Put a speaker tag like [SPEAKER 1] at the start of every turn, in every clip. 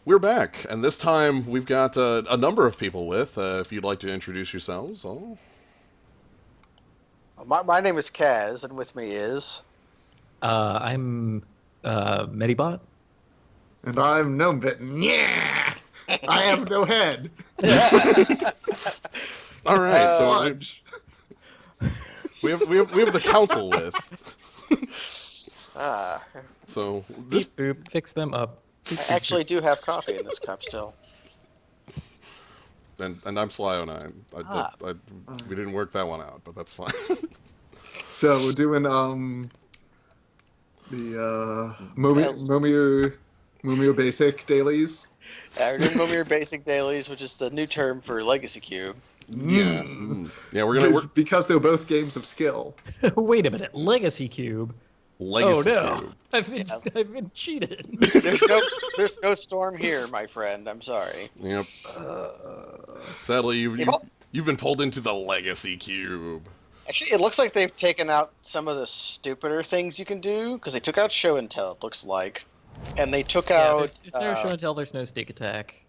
[SPEAKER 1] We're back, and this time we've got a number of people with. If you'd like to introduce yourselves,
[SPEAKER 2] My name is Kaz, and with me is.
[SPEAKER 3] I'm Medibot.
[SPEAKER 4] And I'm Gnomebitten. Yeah! I have no head.
[SPEAKER 1] all right. So
[SPEAKER 4] Sludge.
[SPEAKER 1] we have the council with.
[SPEAKER 2] Ah,
[SPEAKER 1] So
[SPEAKER 3] Beep
[SPEAKER 1] this
[SPEAKER 3] boop, fix them up. Beep,
[SPEAKER 2] I
[SPEAKER 3] boop,
[SPEAKER 2] actually do have coffee in this cup still.
[SPEAKER 1] and I'm Sly09.
[SPEAKER 2] Ah.
[SPEAKER 1] We didn't work that one out, but that's fine.
[SPEAKER 4] So we're doing the Mumio Basic dailies.
[SPEAKER 2] We're doing Mimir Basic Dailies, which is the new term for Legacy Cube.
[SPEAKER 1] Yeah, yeah. We're gonna work
[SPEAKER 4] Because they're both games of skill.
[SPEAKER 3] boop. Wait a minute, Legacy Cube.
[SPEAKER 1] Legacy
[SPEAKER 3] Oh no,
[SPEAKER 1] Cube.
[SPEAKER 3] I've been cheated.
[SPEAKER 2] There's no storm here, my friend. I'm sorry.
[SPEAKER 1] Yep. Sadly, you've been pulled into the Legacy Cube.
[SPEAKER 2] Actually, it looks like they've taken out some of the stupider things you can do because they took out Show and Tell. It looks like, and they took
[SPEAKER 3] Yeah,
[SPEAKER 2] out.
[SPEAKER 3] there's no show and tell. There's no sneak attack.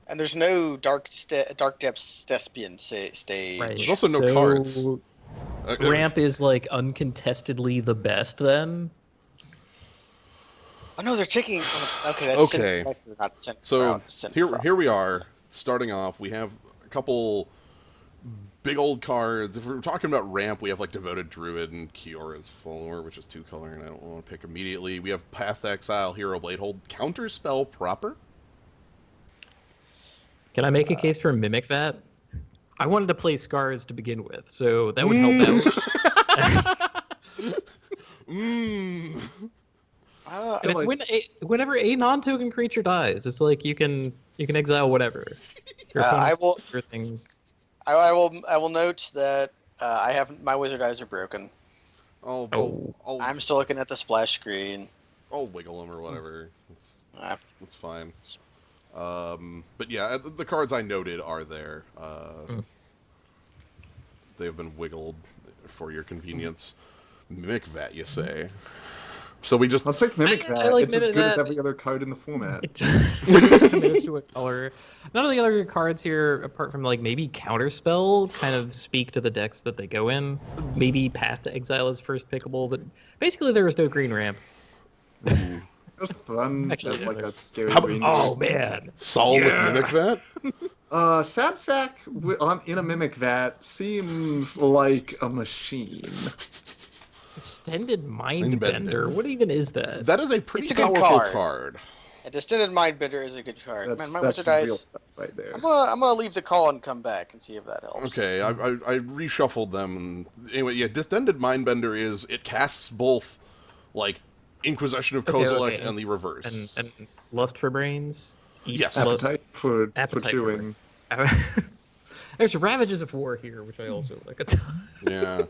[SPEAKER 2] And there's no Dark Depths Thespian stage.
[SPEAKER 3] Right.
[SPEAKER 1] There's also no cards.
[SPEAKER 3] Ramp is like uncontestedly the best. Then
[SPEAKER 2] Oh no, they're taking. Okay, that's
[SPEAKER 1] Okay.
[SPEAKER 2] not Center
[SPEAKER 1] So
[SPEAKER 2] Ground, Center
[SPEAKER 1] here
[SPEAKER 2] Ground.
[SPEAKER 1] we are. Starting off, we have a couple big old cards. If we're talking about ramp, we have like Devoted Druid and Kiora's Follower, which is 2-color, and I don't want to pick immediately. We have Path Exile, Hero Blade Hold, Counter Spell proper.
[SPEAKER 3] can I make a case for Mimic Vat? I wanted to play Scars to begin with, so that would help out.
[SPEAKER 2] Uh,
[SPEAKER 3] And it's whenever a non-token creature dies, it's like you can exile whatever. Your
[SPEAKER 2] I
[SPEAKER 3] opponent's
[SPEAKER 2] will-
[SPEAKER 3] for things.
[SPEAKER 2] I will note that I have my wizard eyes are broken. I'm still looking at the splash screen.
[SPEAKER 1] I'll wiggle them or whatever.
[SPEAKER 2] Uh,
[SPEAKER 1] It's fine. But yeah, the cards I noted are there. They have been wiggled for your convenience. Mimic Vat, you say? So we just
[SPEAKER 4] Let's take Mimic
[SPEAKER 3] I
[SPEAKER 4] Vat.
[SPEAKER 3] like
[SPEAKER 4] It's as
[SPEAKER 3] Mimic
[SPEAKER 4] good as
[SPEAKER 3] Vat.
[SPEAKER 4] every other card in the format.
[SPEAKER 3] It's commits to a color. None of the other cards here, apart from like maybe Counterspell, kind of speak to the decks that they go in. Maybe Path to Exile is first pickable, but basically there is no green ramp.
[SPEAKER 4] It was fun
[SPEAKER 3] Actually,
[SPEAKER 4] as like
[SPEAKER 3] yeah.
[SPEAKER 4] a scary
[SPEAKER 1] How-
[SPEAKER 4] green.
[SPEAKER 3] Oh man,
[SPEAKER 1] Sol with
[SPEAKER 3] Yeah.
[SPEAKER 1] Mimic Vat.
[SPEAKER 4] Sad Sack in a Mimic Vat seems like a machine.
[SPEAKER 3] Extended Mindbender.
[SPEAKER 1] Mindbender.
[SPEAKER 3] What even is that?
[SPEAKER 1] That is a pretty
[SPEAKER 2] It's a good
[SPEAKER 1] powerful
[SPEAKER 2] card.
[SPEAKER 1] card.
[SPEAKER 2] a Distended Mindbender is a good card.
[SPEAKER 4] That's
[SPEAKER 2] Man, my
[SPEAKER 4] that's
[SPEAKER 2] wizard
[SPEAKER 4] some real
[SPEAKER 2] eyes.
[SPEAKER 4] stuff right there.
[SPEAKER 2] I'm gonna leave the call and come back and see if that helps.
[SPEAKER 1] Okay, I reshuffled them. And anyway, yeah, Distended Mindbender is it casts both like Inquisition of
[SPEAKER 3] Okay,
[SPEAKER 1] Kozilek
[SPEAKER 3] okay,
[SPEAKER 1] and the reverse.
[SPEAKER 3] And Lust for Brains. Eat
[SPEAKER 1] Yes.
[SPEAKER 3] lust-
[SPEAKER 4] Appetite for
[SPEAKER 3] Appetite
[SPEAKER 4] chewing.
[SPEAKER 3] There's Ravages of War here, which I also like a ton.
[SPEAKER 1] Yeah,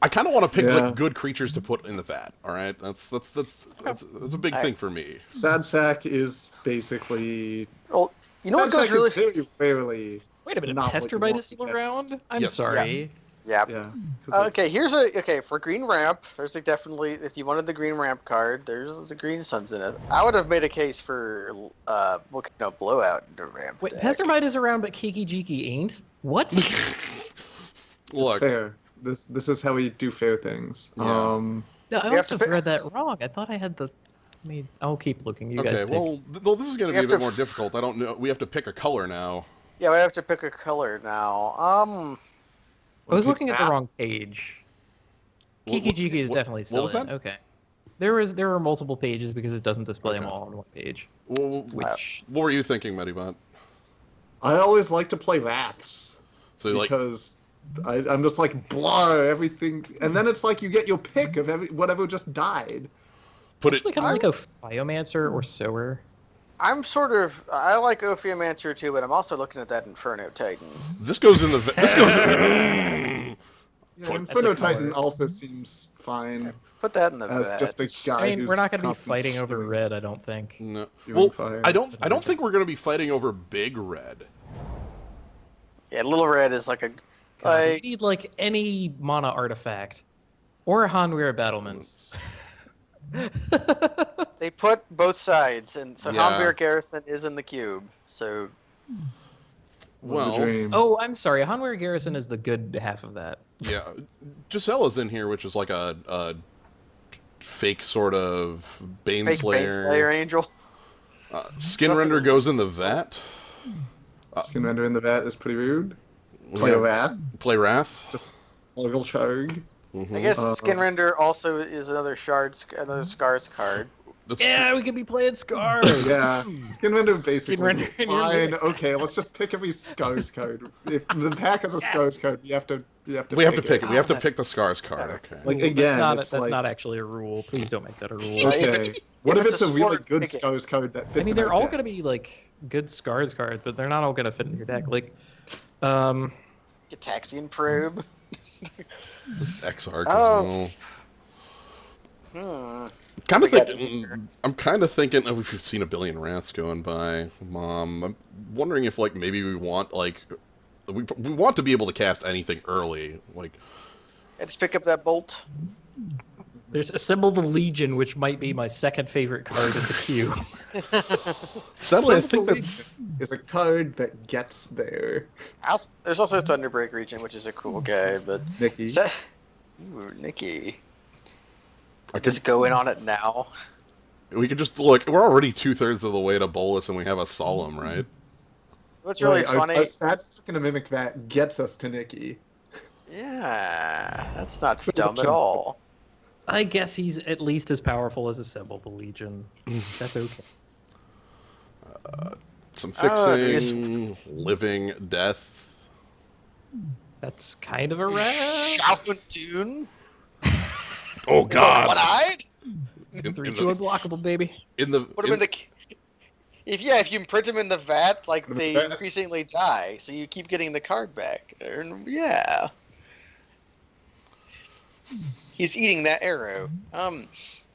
[SPEAKER 1] I kind of want to pick
[SPEAKER 4] Yeah.
[SPEAKER 1] like good creatures to put in the vat. All right, that's a big thing for me.
[SPEAKER 4] Sad Sack is basically.
[SPEAKER 2] Well, you know what
[SPEAKER 4] Sad
[SPEAKER 2] goes
[SPEAKER 4] Sack
[SPEAKER 2] really.
[SPEAKER 4] is very rarely.
[SPEAKER 3] Wait a minute,
[SPEAKER 4] Not what you
[SPEAKER 3] Pesterbite
[SPEAKER 4] want
[SPEAKER 3] is
[SPEAKER 4] to
[SPEAKER 3] still
[SPEAKER 4] get.
[SPEAKER 3] around? I'm
[SPEAKER 1] Yes.
[SPEAKER 3] sorry.
[SPEAKER 2] Yeah.
[SPEAKER 4] Yeah. 'cause it's-
[SPEAKER 2] Okay. For green ramp, there's definitely if you wanted the green ramp card, there's the green suns in it. I would have made a case for blowout in the ramp.
[SPEAKER 3] Wait,
[SPEAKER 2] deck.
[SPEAKER 3] Pesterbite is around, but Kiki Jiki ain't? What?
[SPEAKER 1] Look,
[SPEAKER 4] Fair. This is how we do fair things.
[SPEAKER 1] Yeah.
[SPEAKER 3] No, I
[SPEAKER 2] have
[SPEAKER 3] must
[SPEAKER 2] to
[SPEAKER 3] have
[SPEAKER 2] pick-
[SPEAKER 3] read that wrong. I thought I had the. I'll keep looking. You guys
[SPEAKER 1] okay,
[SPEAKER 3] pick.
[SPEAKER 1] well, this is going to
[SPEAKER 2] You
[SPEAKER 1] be a
[SPEAKER 2] have
[SPEAKER 1] bit
[SPEAKER 2] to
[SPEAKER 1] more
[SPEAKER 2] f-
[SPEAKER 1] difficult. I don't know. We have to pick a color now.
[SPEAKER 2] Yeah, we have to pick a color now.
[SPEAKER 3] I was looking at the wrong page.
[SPEAKER 1] What-
[SPEAKER 3] Kiki Jiki is
[SPEAKER 1] what-
[SPEAKER 3] definitely
[SPEAKER 1] what
[SPEAKER 3] still
[SPEAKER 1] was
[SPEAKER 3] in.
[SPEAKER 1] that?
[SPEAKER 3] Okay. There were multiple pages because it doesn't display them
[SPEAKER 1] Okay.
[SPEAKER 3] all on one page.
[SPEAKER 1] Which, what were you thinking, Medibot?
[SPEAKER 4] I always like to play Wraths
[SPEAKER 1] So like,
[SPEAKER 4] because I'm just like blah everything, and then it's like you get your pick of whatever just died.
[SPEAKER 1] put it.
[SPEAKER 3] Actually, kind of like a Biomancer or Sower.
[SPEAKER 2] I like Ophiomancer too, but I'm also looking at that Inferno Titan.
[SPEAKER 1] This goes in the. This goes. In,
[SPEAKER 4] Yeah,
[SPEAKER 1] Fun.
[SPEAKER 4] Inferno
[SPEAKER 3] That's a color.
[SPEAKER 4] Titan also seems fine
[SPEAKER 2] Put that in the
[SPEAKER 4] as
[SPEAKER 2] vat.
[SPEAKER 4] just a guy.
[SPEAKER 3] I mean,
[SPEAKER 4] who's
[SPEAKER 3] we're not going to be
[SPEAKER 4] constantly
[SPEAKER 3] fighting over
[SPEAKER 4] doing-
[SPEAKER 3] red, I don't think.
[SPEAKER 1] no.
[SPEAKER 4] Doing
[SPEAKER 1] Well,
[SPEAKER 4] fire.
[SPEAKER 1] I don't think we're going to be fighting over big red.
[SPEAKER 2] Yeah, Little Red is like a.
[SPEAKER 3] God, we
[SPEAKER 2] Like,
[SPEAKER 3] need like any mana artifact or Hanweir battlements.
[SPEAKER 2] they They put both sides, and so
[SPEAKER 1] Yeah.
[SPEAKER 2] Hamburg Garrison is in the cube. So
[SPEAKER 1] Well,
[SPEAKER 4] dream.
[SPEAKER 3] Oh, I'm sorry. Hanware Garrison is the good half of that.
[SPEAKER 1] yeah. Gisella's in here, which is like a fake sort of
[SPEAKER 2] fake
[SPEAKER 1] Baneslayer.
[SPEAKER 2] Baneslayer Angel.
[SPEAKER 1] Skinrender goes in the vat.
[SPEAKER 4] Skinrender in the vat is pretty rude.
[SPEAKER 1] We
[SPEAKER 4] Play a
[SPEAKER 1] have
[SPEAKER 4] rat.
[SPEAKER 1] Play Wrath.
[SPEAKER 4] Just Ogle Chug.
[SPEAKER 2] I guess
[SPEAKER 4] Uh,
[SPEAKER 2] Skinrender also is another Scars card.
[SPEAKER 1] That's
[SPEAKER 3] Yeah, we could be playing Scar.
[SPEAKER 4] Yeah, Skinrender basically.
[SPEAKER 3] Skinrender in your
[SPEAKER 4] Fine,
[SPEAKER 3] deck.
[SPEAKER 4] okay, let's just pick every Scars card. If the pack has a Scars card, you have to
[SPEAKER 1] we have to pick it. We have to
[SPEAKER 3] God.
[SPEAKER 1] pick the Scars card. Okay.
[SPEAKER 4] Like
[SPEAKER 3] Ooh,
[SPEAKER 4] again,
[SPEAKER 3] that's
[SPEAKER 4] it's like
[SPEAKER 3] not actually a rule. Please don't make that a rule.
[SPEAKER 4] okay. What if
[SPEAKER 2] If
[SPEAKER 4] it's
[SPEAKER 2] it's
[SPEAKER 4] a
[SPEAKER 2] a
[SPEAKER 4] really
[SPEAKER 2] sport,
[SPEAKER 4] good
[SPEAKER 2] pick it.
[SPEAKER 4] Scars card that fits?
[SPEAKER 3] I mean,
[SPEAKER 4] in
[SPEAKER 3] they're
[SPEAKER 4] our
[SPEAKER 3] all
[SPEAKER 4] deck?
[SPEAKER 3] going to be like good Scars cards, but they're not all going to fit in your deck. Like,
[SPEAKER 2] Gitaxian Probe.
[SPEAKER 1] X-Arc
[SPEAKER 2] Oh.
[SPEAKER 1] as well. Kind of
[SPEAKER 2] We got
[SPEAKER 1] thinking. I'm kind of thinking. Oh, we've seen a billion rats going by, Mom. I'm wondering if like maybe we want like we want to be able to cast anything early. Like
[SPEAKER 2] I just pick up that bolt.
[SPEAKER 3] there's Assemble the Legion, which might be my second favorite card in the queue.
[SPEAKER 1] sadly, I
[SPEAKER 4] Some
[SPEAKER 1] think that's
[SPEAKER 4] is a card that gets there.
[SPEAKER 2] There's also Thunderbreak Region, which is a cool guy, but
[SPEAKER 4] Nikki.
[SPEAKER 2] Ooh, Nikki.
[SPEAKER 1] I could,
[SPEAKER 2] Just go in on it now.
[SPEAKER 1] we could just look. We're already 2/3 of the way to Bolus, and we have a Solemn, right?
[SPEAKER 2] What's really
[SPEAKER 4] Right,
[SPEAKER 2] funny?
[SPEAKER 4] Our stats stuck in a Mimic Vat gets us to Nikki.
[SPEAKER 2] Yeah, that's not
[SPEAKER 4] Pretty
[SPEAKER 2] dumb
[SPEAKER 4] much
[SPEAKER 2] at all.
[SPEAKER 3] I guess he's at least as powerful as Assemble the Legion. That's okay.
[SPEAKER 1] Some
[SPEAKER 2] Oh,
[SPEAKER 1] fixing, living, death.
[SPEAKER 3] That's kind of a rat.
[SPEAKER 2] Shaolin Dune.
[SPEAKER 1] Oh God!
[SPEAKER 2] One-eyed.
[SPEAKER 1] In
[SPEAKER 3] 3/2 unblockable, baby.
[SPEAKER 2] Put him in the. If you imprint him in the vat, like
[SPEAKER 4] Put 'em in
[SPEAKER 2] they
[SPEAKER 4] the vat.
[SPEAKER 2] increasingly die, so you keep getting the card back. Yeah. He's eating that arrow.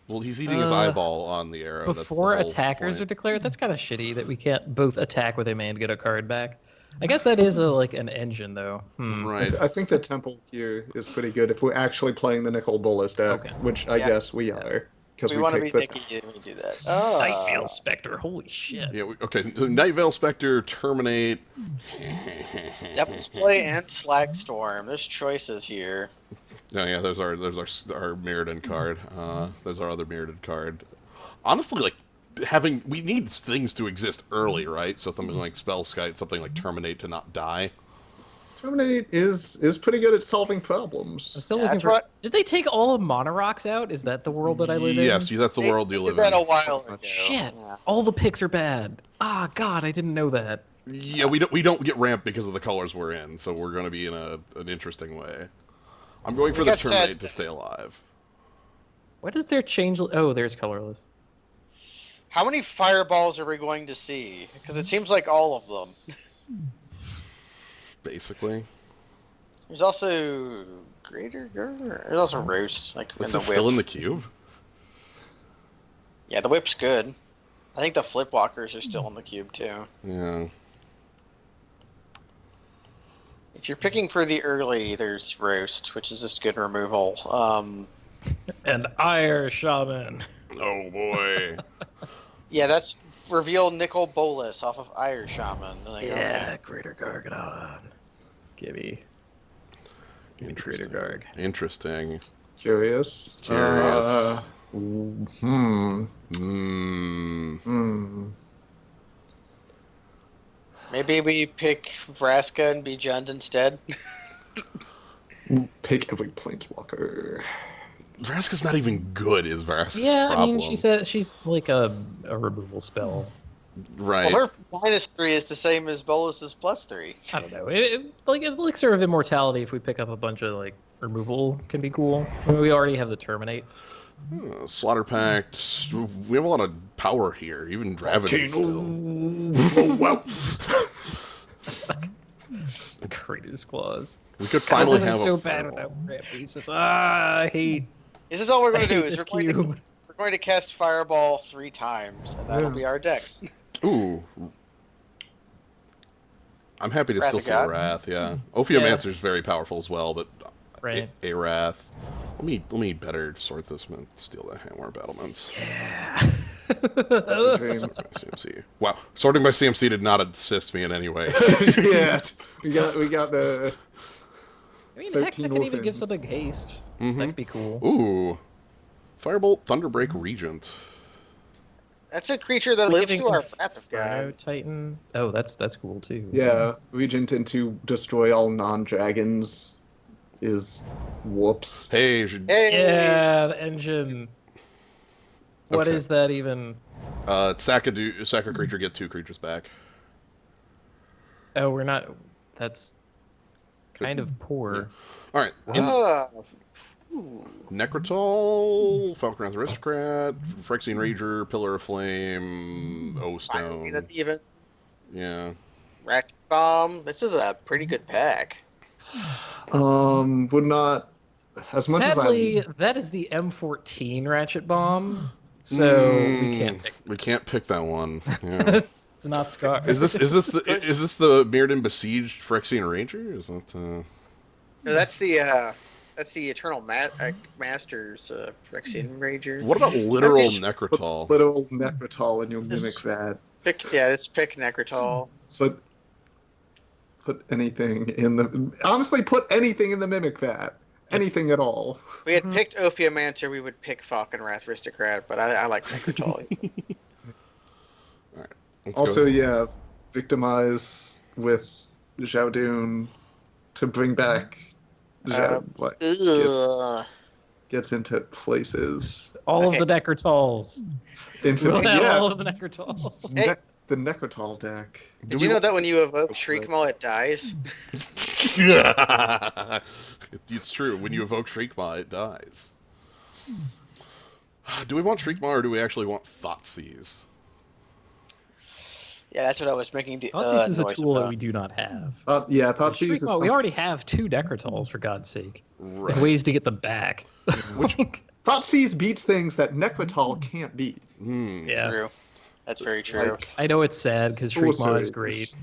[SPEAKER 1] Well, he's eating his eyeball on the arrow.
[SPEAKER 3] Before
[SPEAKER 1] That's the whole
[SPEAKER 3] attackers are
[SPEAKER 1] point.
[SPEAKER 3] declared, that's kind of shitty that we can't both attack with him and get a card back. I guess that is like an engine, though.
[SPEAKER 1] Right.
[SPEAKER 4] I think the temple here is pretty good if we're actually playing the Nicol Bolas deck,
[SPEAKER 3] Okay.
[SPEAKER 4] which I
[SPEAKER 2] Yeah.
[SPEAKER 4] guess we are. Because
[SPEAKER 2] We
[SPEAKER 4] we
[SPEAKER 2] want to be
[SPEAKER 4] picked the
[SPEAKER 2] Nikki when we do that.
[SPEAKER 3] Night Veil Spectre, holy shit.
[SPEAKER 1] Yeah. Okay. Night Veil Spectre, Terminate.
[SPEAKER 2] Yep, Display and Slag Storm. There's choices here.
[SPEAKER 1] Oh yeah, there's our Mirrodin card. There's our other Mirrodin card. Honestly, like we need things to exist early, right? So something like Spellskite, something like Terminate to not die.
[SPEAKER 4] Terminate is pretty good at solving problems.
[SPEAKER 3] I'm still
[SPEAKER 2] Yeah,
[SPEAKER 3] looking
[SPEAKER 2] that's
[SPEAKER 3] for.
[SPEAKER 2] what-
[SPEAKER 3] Did they take all of Monarchs out? Is that the world that I live in?
[SPEAKER 1] Yes, that's the world
[SPEAKER 2] They
[SPEAKER 1] you
[SPEAKER 2] did
[SPEAKER 1] live
[SPEAKER 2] that a
[SPEAKER 1] in.
[SPEAKER 2] while ago.
[SPEAKER 3] Shit.
[SPEAKER 2] Yeah.
[SPEAKER 3] All the picks are bad. Ah, God, I didn't know that.
[SPEAKER 1] Yeah, we don't get ramped because of the colors we're in, so we're going to be in an interesting way. I'm going for
[SPEAKER 2] We
[SPEAKER 1] the
[SPEAKER 2] got
[SPEAKER 1] Terminate
[SPEAKER 2] sets.
[SPEAKER 1] to stay alive.
[SPEAKER 3] What is their change? Oh, there's colorless.
[SPEAKER 2] How many fireballs are we going to see? Because it seems like all of them.
[SPEAKER 1] Basically,
[SPEAKER 2] There's also Greater Gur. There's also Roast. Like
[SPEAKER 1] this
[SPEAKER 2] in
[SPEAKER 1] is
[SPEAKER 2] the
[SPEAKER 1] still
[SPEAKER 2] whip.
[SPEAKER 1] in the cube.
[SPEAKER 2] Yeah, the whip's good. I think the flip walkers are still in the cube too.
[SPEAKER 1] Yeah.
[SPEAKER 2] If you're picking for the early, there's Roast, which is just good removal.
[SPEAKER 3] And Ire Shaman.
[SPEAKER 1] Oh boy.
[SPEAKER 2] Yeah, that's reveal Nicol Bolas off of Ire Shaman. Like,
[SPEAKER 3] Yeah,
[SPEAKER 2] okay.
[SPEAKER 3] Greater Gargadon. Gibby.
[SPEAKER 1] Interesting.
[SPEAKER 3] Garg.
[SPEAKER 1] Interesting.
[SPEAKER 4] Curious.
[SPEAKER 1] Curious.
[SPEAKER 4] Hmm.
[SPEAKER 2] Maybe we pick Vraska and be Jund instead.
[SPEAKER 4] Pick every planeswalker.
[SPEAKER 1] Vraska's not even good, is Vraska's
[SPEAKER 3] Yeah,
[SPEAKER 1] problem.
[SPEAKER 3] I mean, she said she's like a removal spell.
[SPEAKER 1] Right.
[SPEAKER 2] Well, her -3 is the same as Bolas's +3.
[SPEAKER 3] I don't know. Like Elixir of Immortality, if we pick up a bunch of like removal, can be cool. I mean, we already have the Terminate.
[SPEAKER 1] Slaughter Pact. We have a lot of power here. Even Draven still.
[SPEAKER 3] Kratos Claws.
[SPEAKER 1] We could finally
[SPEAKER 3] God,
[SPEAKER 1] have
[SPEAKER 3] this is
[SPEAKER 1] a
[SPEAKER 3] so bad
[SPEAKER 1] fireball.
[SPEAKER 3] without Ramp pieces. I hate.
[SPEAKER 2] This is all we're
[SPEAKER 3] I
[SPEAKER 2] going to do.
[SPEAKER 3] hate
[SPEAKER 2] Is
[SPEAKER 3] this
[SPEAKER 2] we're
[SPEAKER 3] cube.
[SPEAKER 2] going to cast Fireball 3 times, and that'll
[SPEAKER 3] Yeah.
[SPEAKER 2] be our deck.
[SPEAKER 1] Ooh. I'm happy to
[SPEAKER 2] Wrath
[SPEAKER 1] still
[SPEAKER 2] of
[SPEAKER 1] see
[SPEAKER 2] God?
[SPEAKER 1] Wrath, yeah. Ophiomancer's very powerful as well, but
[SPEAKER 3] Right.
[SPEAKER 1] a Wrath. Let me better sort this and steal the Hammer Battlements.
[SPEAKER 3] Yeah.
[SPEAKER 1] CMC. Wow, sorting by CMC did not assist me in any way.
[SPEAKER 4] Yeah, we got the.
[SPEAKER 3] I mean, heck, that
[SPEAKER 4] 13
[SPEAKER 3] could even give
[SPEAKER 4] orphans.
[SPEAKER 3] something haste. That'd be cool.
[SPEAKER 1] Ooh, Firebolt, Thunderbreak, Regent.
[SPEAKER 2] That's a creature that lives to our Wrath of
[SPEAKER 3] Inferno
[SPEAKER 2] God.
[SPEAKER 3] Titan. Oh, that's cool too.
[SPEAKER 4] Yeah, Regent into destroy all non-dragons is whoops.
[SPEAKER 1] Hey,
[SPEAKER 2] Hey!
[SPEAKER 3] Yeah, the engine. What
[SPEAKER 1] Okay.
[SPEAKER 3] is that even?
[SPEAKER 1] sack a creature, get 2 creatures back.
[SPEAKER 3] Oh, we're not. That's kind of poor.
[SPEAKER 1] All right,
[SPEAKER 2] Ooh.
[SPEAKER 1] Necrotol, Falconwrath Aristocrat, Phyrexian Rager, Pillar of Flame, O Stone.
[SPEAKER 2] Even
[SPEAKER 1] Yeah.
[SPEAKER 2] Rack Bomb. This is a pretty good pack.
[SPEAKER 4] Would not as much
[SPEAKER 3] Sadly,
[SPEAKER 4] as I.
[SPEAKER 3] that is the M14 ratchet bomb, so we can't pick.
[SPEAKER 1] We can't pick that one. Yeah.
[SPEAKER 3] It's not Scar.
[SPEAKER 1] is this the Mirrodin Besieged Phyrexian Ranger? Is that
[SPEAKER 2] No, that's the Eternal Masters Phyrexian Rager.
[SPEAKER 1] What about literal
[SPEAKER 2] Put
[SPEAKER 1] Necrotol?
[SPEAKER 4] Little Necrotol in your Mimic Vat.
[SPEAKER 2] Let's pick Necrotol.
[SPEAKER 4] Put anything in the. Honestly, put anything in the Mimic Vat. Anything at all.
[SPEAKER 2] If we had picked Ophiomancer, we would pick Falconwrath Aristocrat, but I like Necrotol.
[SPEAKER 1] Let's
[SPEAKER 4] Also,
[SPEAKER 1] go.
[SPEAKER 4] yeah, victimize with Zhaodun to bring back.
[SPEAKER 2] Ugh.
[SPEAKER 4] Gets into places.
[SPEAKER 3] all
[SPEAKER 2] Okay.
[SPEAKER 3] of the Necrotols.
[SPEAKER 4] Infinite,
[SPEAKER 3] We'll have
[SPEAKER 4] yeah.
[SPEAKER 3] all of the Necrotols.
[SPEAKER 2] Hey.
[SPEAKER 4] The Necrotol deck.
[SPEAKER 2] Did you know that when you evoke Shriekmaw, it dies?
[SPEAKER 1] It's true. When you evoke Shriekmaw, it dies. Do we want Shriekmaw or do we actually want Thoughtseize?
[SPEAKER 2] Yeah, that's what I was making the
[SPEAKER 3] Thoughtseize is a
[SPEAKER 2] noise
[SPEAKER 3] tool that
[SPEAKER 2] about.
[SPEAKER 3] we do not have.
[SPEAKER 4] Yeah, Thoughtseize is.
[SPEAKER 3] Shriekmaw, we already have 2 Necrotols, for God's sake.
[SPEAKER 1] Right.
[SPEAKER 3] And ways to get them back.
[SPEAKER 4] Thoughtseize beats things that Necrotol can't beat.
[SPEAKER 3] Yeah.
[SPEAKER 2] True. That's very true.
[SPEAKER 4] Like,
[SPEAKER 3] I know it's sad because Shriekmaw is
[SPEAKER 4] sorcerers.
[SPEAKER 3] great.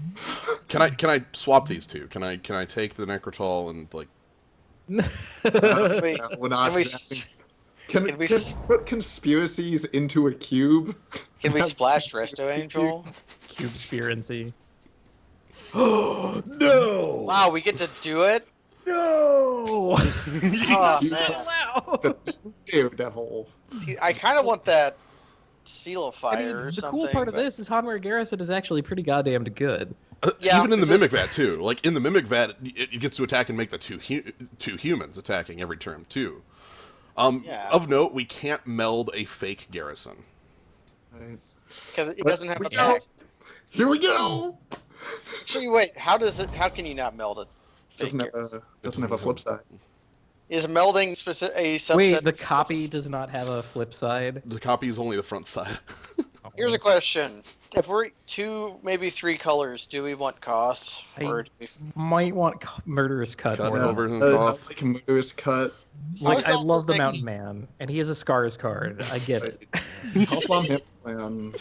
[SPEAKER 1] Can I swap these two? Can I take the Necrotol and like?
[SPEAKER 2] Wait,
[SPEAKER 4] We're not
[SPEAKER 2] can we
[SPEAKER 4] drafting-
[SPEAKER 2] s-
[SPEAKER 4] Can
[SPEAKER 2] can we
[SPEAKER 4] can
[SPEAKER 2] s-
[SPEAKER 4] put conspiracies into a cube?
[SPEAKER 2] can we splash Resto Angel?
[SPEAKER 3] Cube Spherency. Oh, no!
[SPEAKER 2] Wow, we get to do it?
[SPEAKER 3] No!
[SPEAKER 2] Oh, man.
[SPEAKER 3] Wow!
[SPEAKER 4] The Daredevil.
[SPEAKER 2] I kind of want that Seal of
[SPEAKER 3] I
[SPEAKER 2] Fire
[SPEAKER 3] mean,
[SPEAKER 2] or
[SPEAKER 3] the
[SPEAKER 2] something.
[SPEAKER 3] cool part of
[SPEAKER 2] but-
[SPEAKER 3] this is Hanware Garrison is actually pretty goddamn good.
[SPEAKER 2] Yeah,
[SPEAKER 1] Even in the
[SPEAKER 2] this is-
[SPEAKER 1] Mimic Vat too. Like in the Mimic Vat, it gets to attack and make the two humans attacking every turn too.
[SPEAKER 2] Yeah.
[SPEAKER 1] Of note, we can't meld a fake garrison.
[SPEAKER 4] Right.
[SPEAKER 2] Because it doesn't have a
[SPEAKER 4] Here we go.
[SPEAKER 2] back.
[SPEAKER 4] Here we go.
[SPEAKER 2] Actually, wait, how can you not meld it?
[SPEAKER 4] Doesn't have a flip side.
[SPEAKER 2] Is melding a subset?
[SPEAKER 3] Wait, the copy does not have a flip side?
[SPEAKER 1] The copy is only the front side.
[SPEAKER 2] Here's a question: if we're 2, maybe 3 colors, do we want costs, or do we...
[SPEAKER 3] Might want Murderous Cut
[SPEAKER 1] Cut
[SPEAKER 3] more.
[SPEAKER 1] over than
[SPEAKER 4] I
[SPEAKER 1] Koth.
[SPEAKER 4] like Murderous Cut.
[SPEAKER 3] Like,
[SPEAKER 2] was
[SPEAKER 3] I
[SPEAKER 2] also
[SPEAKER 3] love the
[SPEAKER 2] thinking-
[SPEAKER 3] Mountain Man, and he has a Scars card. I get it.
[SPEAKER 4] Help on him plan.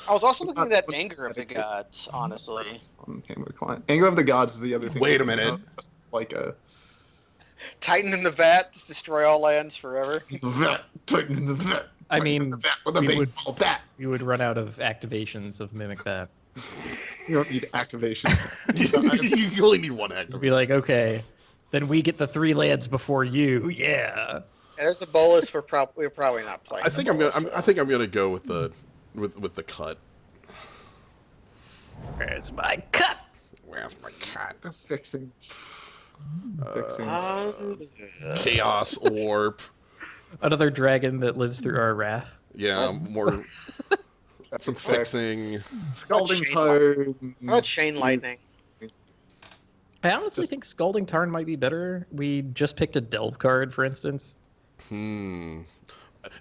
[SPEAKER 2] I was also looking at that Anger of the Gods, honestly.
[SPEAKER 4] Anger of the Gods is the other thing.
[SPEAKER 1] Wait a minute.
[SPEAKER 4] Like a
[SPEAKER 2] Titan in the Vat, just destroy all lands forever.
[SPEAKER 4] vet, Titan in the vet.
[SPEAKER 3] I
[SPEAKER 4] Titan in
[SPEAKER 3] mean,
[SPEAKER 4] the vet with a
[SPEAKER 3] we would-
[SPEAKER 4] baseball bat.
[SPEAKER 3] You would run out of activations of Mimic Vat.
[SPEAKER 4] You don't need activation.
[SPEAKER 1] You only need one
[SPEAKER 3] It'd
[SPEAKER 1] active.
[SPEAKER 3] be like, okay, then we get the 3 lands before you. Yeah.
[SPEAKER 2] There's a bolus we're probably not playing.
[SPEAKER 1] I think I'm gonna go with the with the cut.
[SPEAKER 3] Where's my cut?
[SPEAKER 1] Where's my cut?
[SPEAKER 4] The fixing.
[SPEAKER 1] Chaos Warp.
[SPEAKER 3] Another dragon that lives through our wrath.
[SPEAKER 1] Yeah, more some fixing.
[SPEAKER 4] Scalding
[SPEAKER 2] Shane
[SPEAKER 4] Tide.
[SPEAKER 2] How about Chain Lightning?
[SPEAKER 3] I honestly think Scalding Tarn might be better. We just picked a Delve card, for instance.
[SPEAKER 1] And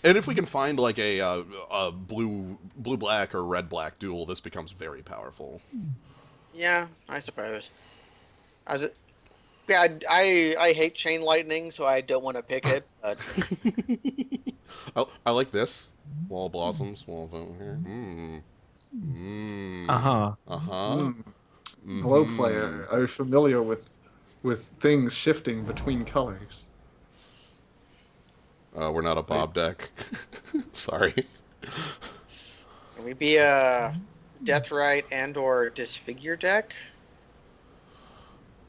[SPEAKER 1] if we can find like a blue black or red black duel, this becomes very powerful.
[SPEAKER 2] Yeah, I suppose. Yeah, I hate Chain Lightning, so I don't want to pick it. But
[SPEAKER 1] I like this. Wall Blossoms. Wall of here.
[SPEAKER 3] Uh-huh.
[SPEAKER 4] Hello, player. Are you familiar with things shifting between colors?
[SPEAKER 1] We're not a Bob deck. Sorry.
[SPEAKER 2] Can we be a Deathrite and/or Disfigure deck?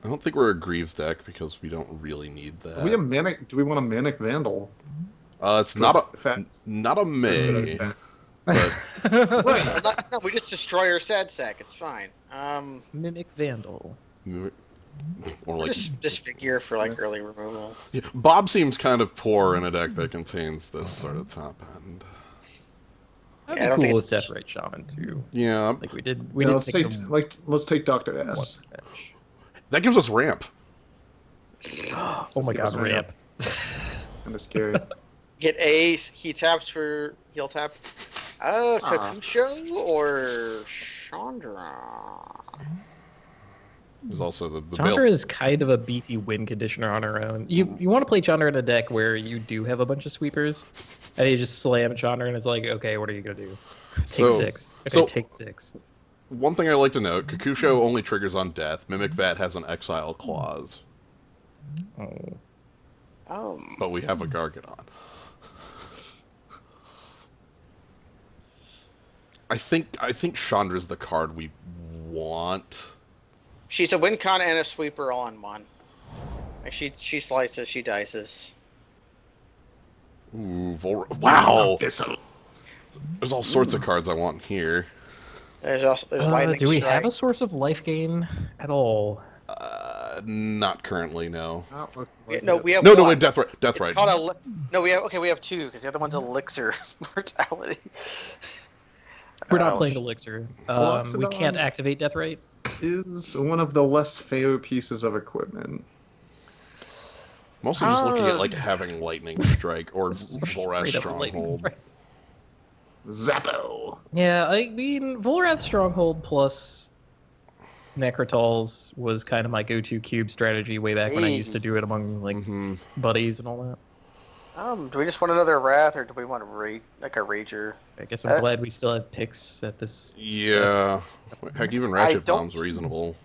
[SPEAKER 1] I don't think we're a Greaves deck because we don't really need that.
[SPEAKER 4] Are we a Manic? Do we want a Manic Vandal?
[SPEAKER 1] It's not a May. But
[SPEAKER 2] No, we just destroy our sad sack. It's fine.
[SPEAKER 3] Mimic Vandal.
[SPEAKER 1] or like
[SPEAKER 2] Just Disfigure for like early removal.
[SPEAKER 1] yeah, Bob seems kind of poor in a deck that contains this sort of top end.
[SPEAKER 3] I'd
[SPEAKER 2] Yeah, I
[SPEAKER 3] be
[SPEAKER 2] don't
[SPEAKER 3] cool
[SPEAKER 2] think
[SPEAKER 3] with
[SPEAKER 2] it's-
[SPEAKER 3] Deathrite Shaman too.
[SPEAKER 1] Yeah,
[SPEAKER 3] Like we did.
[SPEAKER 4] Yeah, let's
[SPEAKER 3] pick
[SPEAKER 4] take
[SPEAKER 3] them
[SPEAKER 4] let's take Dr. S.
[SPEAKER 3] once a fetch.
[SPEAKER 1] that gives us ramp.
[SPEAKER 3] Oh my
[SPEAKER 4] give us
[SPEAKER 3] god,
[SPEAKER 4] a
[SPEAKER 3] ramp.
[SPEAKER 4] Kind of scary.
[SPEAKER 2] Get Ace. He taps for he'll tap. Kakusho or Chandra?
[SPEAKER 1] There's also the
[SPEAKER 3] Chandra
[SPEAKER 1] Bale.
[SPEAKER 3] is kind of a beefy win conditioner on her own. You want to play Chandra in a deck where you do have a bunch of sweepers, and you just slam Chandra, and it's like, okay, what are you gonna do? Take
[SPEAKER 1] So-
[SPEAKER 3] 6. Okay,
[SPEAKER 1] so-
[SPEAKER 3] take 6.
[SPEAKER 1] One thing I like to note: Kakusho only triggers on death. Mimic Vat has an exile clause,
[SPEAKER 3] Oh.
[SPEAKER 1] but we have a Gargadon. I think Chandra's the card we want.
[SPEAKER 2] She's a win con and a sweeper all in one. Like she slices, she dices.
[SPEAKER 1] Ooh, wow!
[SPEAKER 4] Abyssal.
[SPEAKER 1] There's all sorts of cards I want here.
[SPEAKER 2] There's lightning
[SPEAKER 3] Do we
[SPEAKER 2] strike.
[SPEAKER 3] have a source of life gain at all?
[SPEAKER 1] Not currently, no.
[SPEAKER 4] Not looking
[SPEAKER 2] We-
[SPEAKER 4] like
[SPEAKER 2] no,
[SPEAKER 4] it.
[SPEAKER 2] we have
[SPEAKER 1] No,
[SPEAKER 2] one.
[SPEAKER 1] wait, Death
[SPEAKER 2] It's
[SPEAKER 1] Right.
[SPEAKER 2] called no, we have two because the other one's elixir mortality.
[SPEAKER 3] We're not
[SPEAKER 2] Oh,
[SPEAKER 3] playing Elixir. We
[SPEAKER 4] Loxodon.
[SPEAKER 3] can't activate Deathrite.
[SPEAKER 4] Is one of the less fair pieces of equipment.
[SPEAKER 1] I'm also just looking at like having Lightning Strike or Volrath
[SPEAKER 3] Straight up lightning
[SPEAKER 1] Stronghold.
[SPEAKER 3] strike.
[SPEAKER 4] Zappo.
[SPEAKER 3] Yeah, I mean, Volrath Stronghold plus Necrotals was kind of my go-to cube strategy way back when I used to do it among like buddies and all that.
[SPEAKER 2] Do we just want another wrath or do we want a like a rager?
[SPEAKER 3] I guess I'm glad we still have picks at this.
[SPEAKER 1] Yeah. Heck, even Ratchet Bomb's reasonable.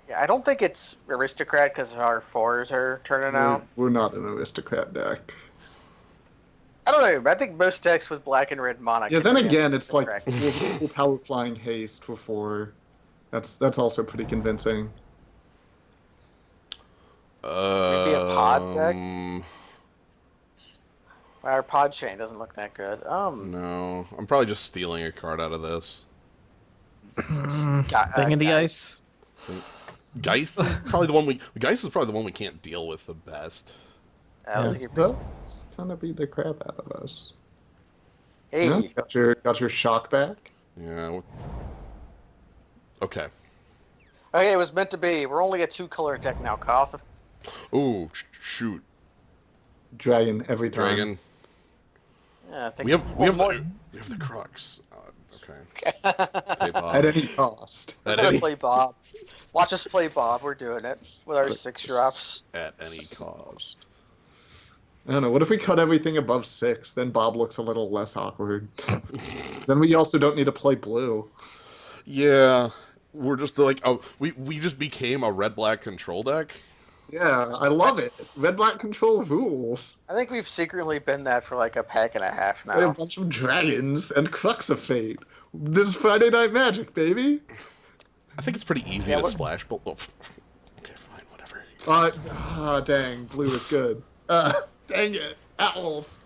[SPEAKER 2] Yeah, I don't think it's aristocrat because our 4s are turning out.
[SPEAKER 4] We're not an aristocrat deck.
[SPEAKER 2] I don't know. I think most decks with black and red mana.
[SPEAKER 4] Yeah,
[SPEAKER 2] can
[SPEAKER 4] then
[SPEAKER 2] be
[SPEAKER 4] again, it's like
[SPEAKER 2] aristocrat.
[SPEAKER 4] full power flying haste for 4. That's also pretty convincing.
[SPEAKER 2] Maybe a pod deck?
[SPEAKER 1] Um,
[SPEAKER 2] Our pod chain doesn't look that good.
[SPEAKER 1] No, I'm probably just stealing a card out of this.
[SPEAKER 3] Thing in the ice.
[SPEAKER 1] Geist is probably the one we can't deal with the best.
[SPEAKER 2] I was
[SPEAKER 4] This
[SPEAKER 2] thinking,
[SPEAKER 4] does kind of beat the crap out of us.
[SPEAKER 2] hey,
[SPEAKER 4] Yeah? Got your shock back.
[SPEAKER 1] Yeah. Okay.
[SPEAKER 2] okay, it was meant to be. We're only a 2-color deck now, Koth.
[SPEAKER 1] Ooh, shoot,
[SPEAKER 4] Dragon every time.
[SPEAKER 1] Dragon.
[SPEAKER 2] Yeah, I think
[SPEAKER 1] We have
[SPEAKER 2] more.
[SPEAKER 1] we have the Crux. Okay. Hey, Bob.
[SPEAKER 4] At any cost.
[SPEAKER 2] We're
[SPEAKER 1] At
[SPEAKER 2] gonna
[SPEAKER 1] any,
[SPEAKER 2] play Bob. Watch us play Bob. We're doing it with our 6 drops.
[SPEAKER 1] at any cost.
[SPEAKER 4] I don't know. What if we cut everything above 6? Then Bob looks a little less awkward. Then we also don't need to play blue.
[SPEAKER 1] Yeah, we're just like we just became a red-black control deck.
[SPEAKER 4] Yeah, I love it. Red black control rules.
[SPEAKER 2] I think we've secretly been that for like a pack and a half
[SPEAKER 4] And a
[SPEAKER 2] now.
[SPEAKER 4] bunch of dragons and Crux of Fate. This is Friday Night Magic, baby.
[SPEAKER 1] I think it's pretty easy
[SPEAKER 2] Yeah,
[SPEAKER 1] to
[SPEAKER 2] what-
[SPEAKER 1] splash, but okay, fine, whatever.
[SPEAKER 4] Dang, blue is good. Dang it, owls.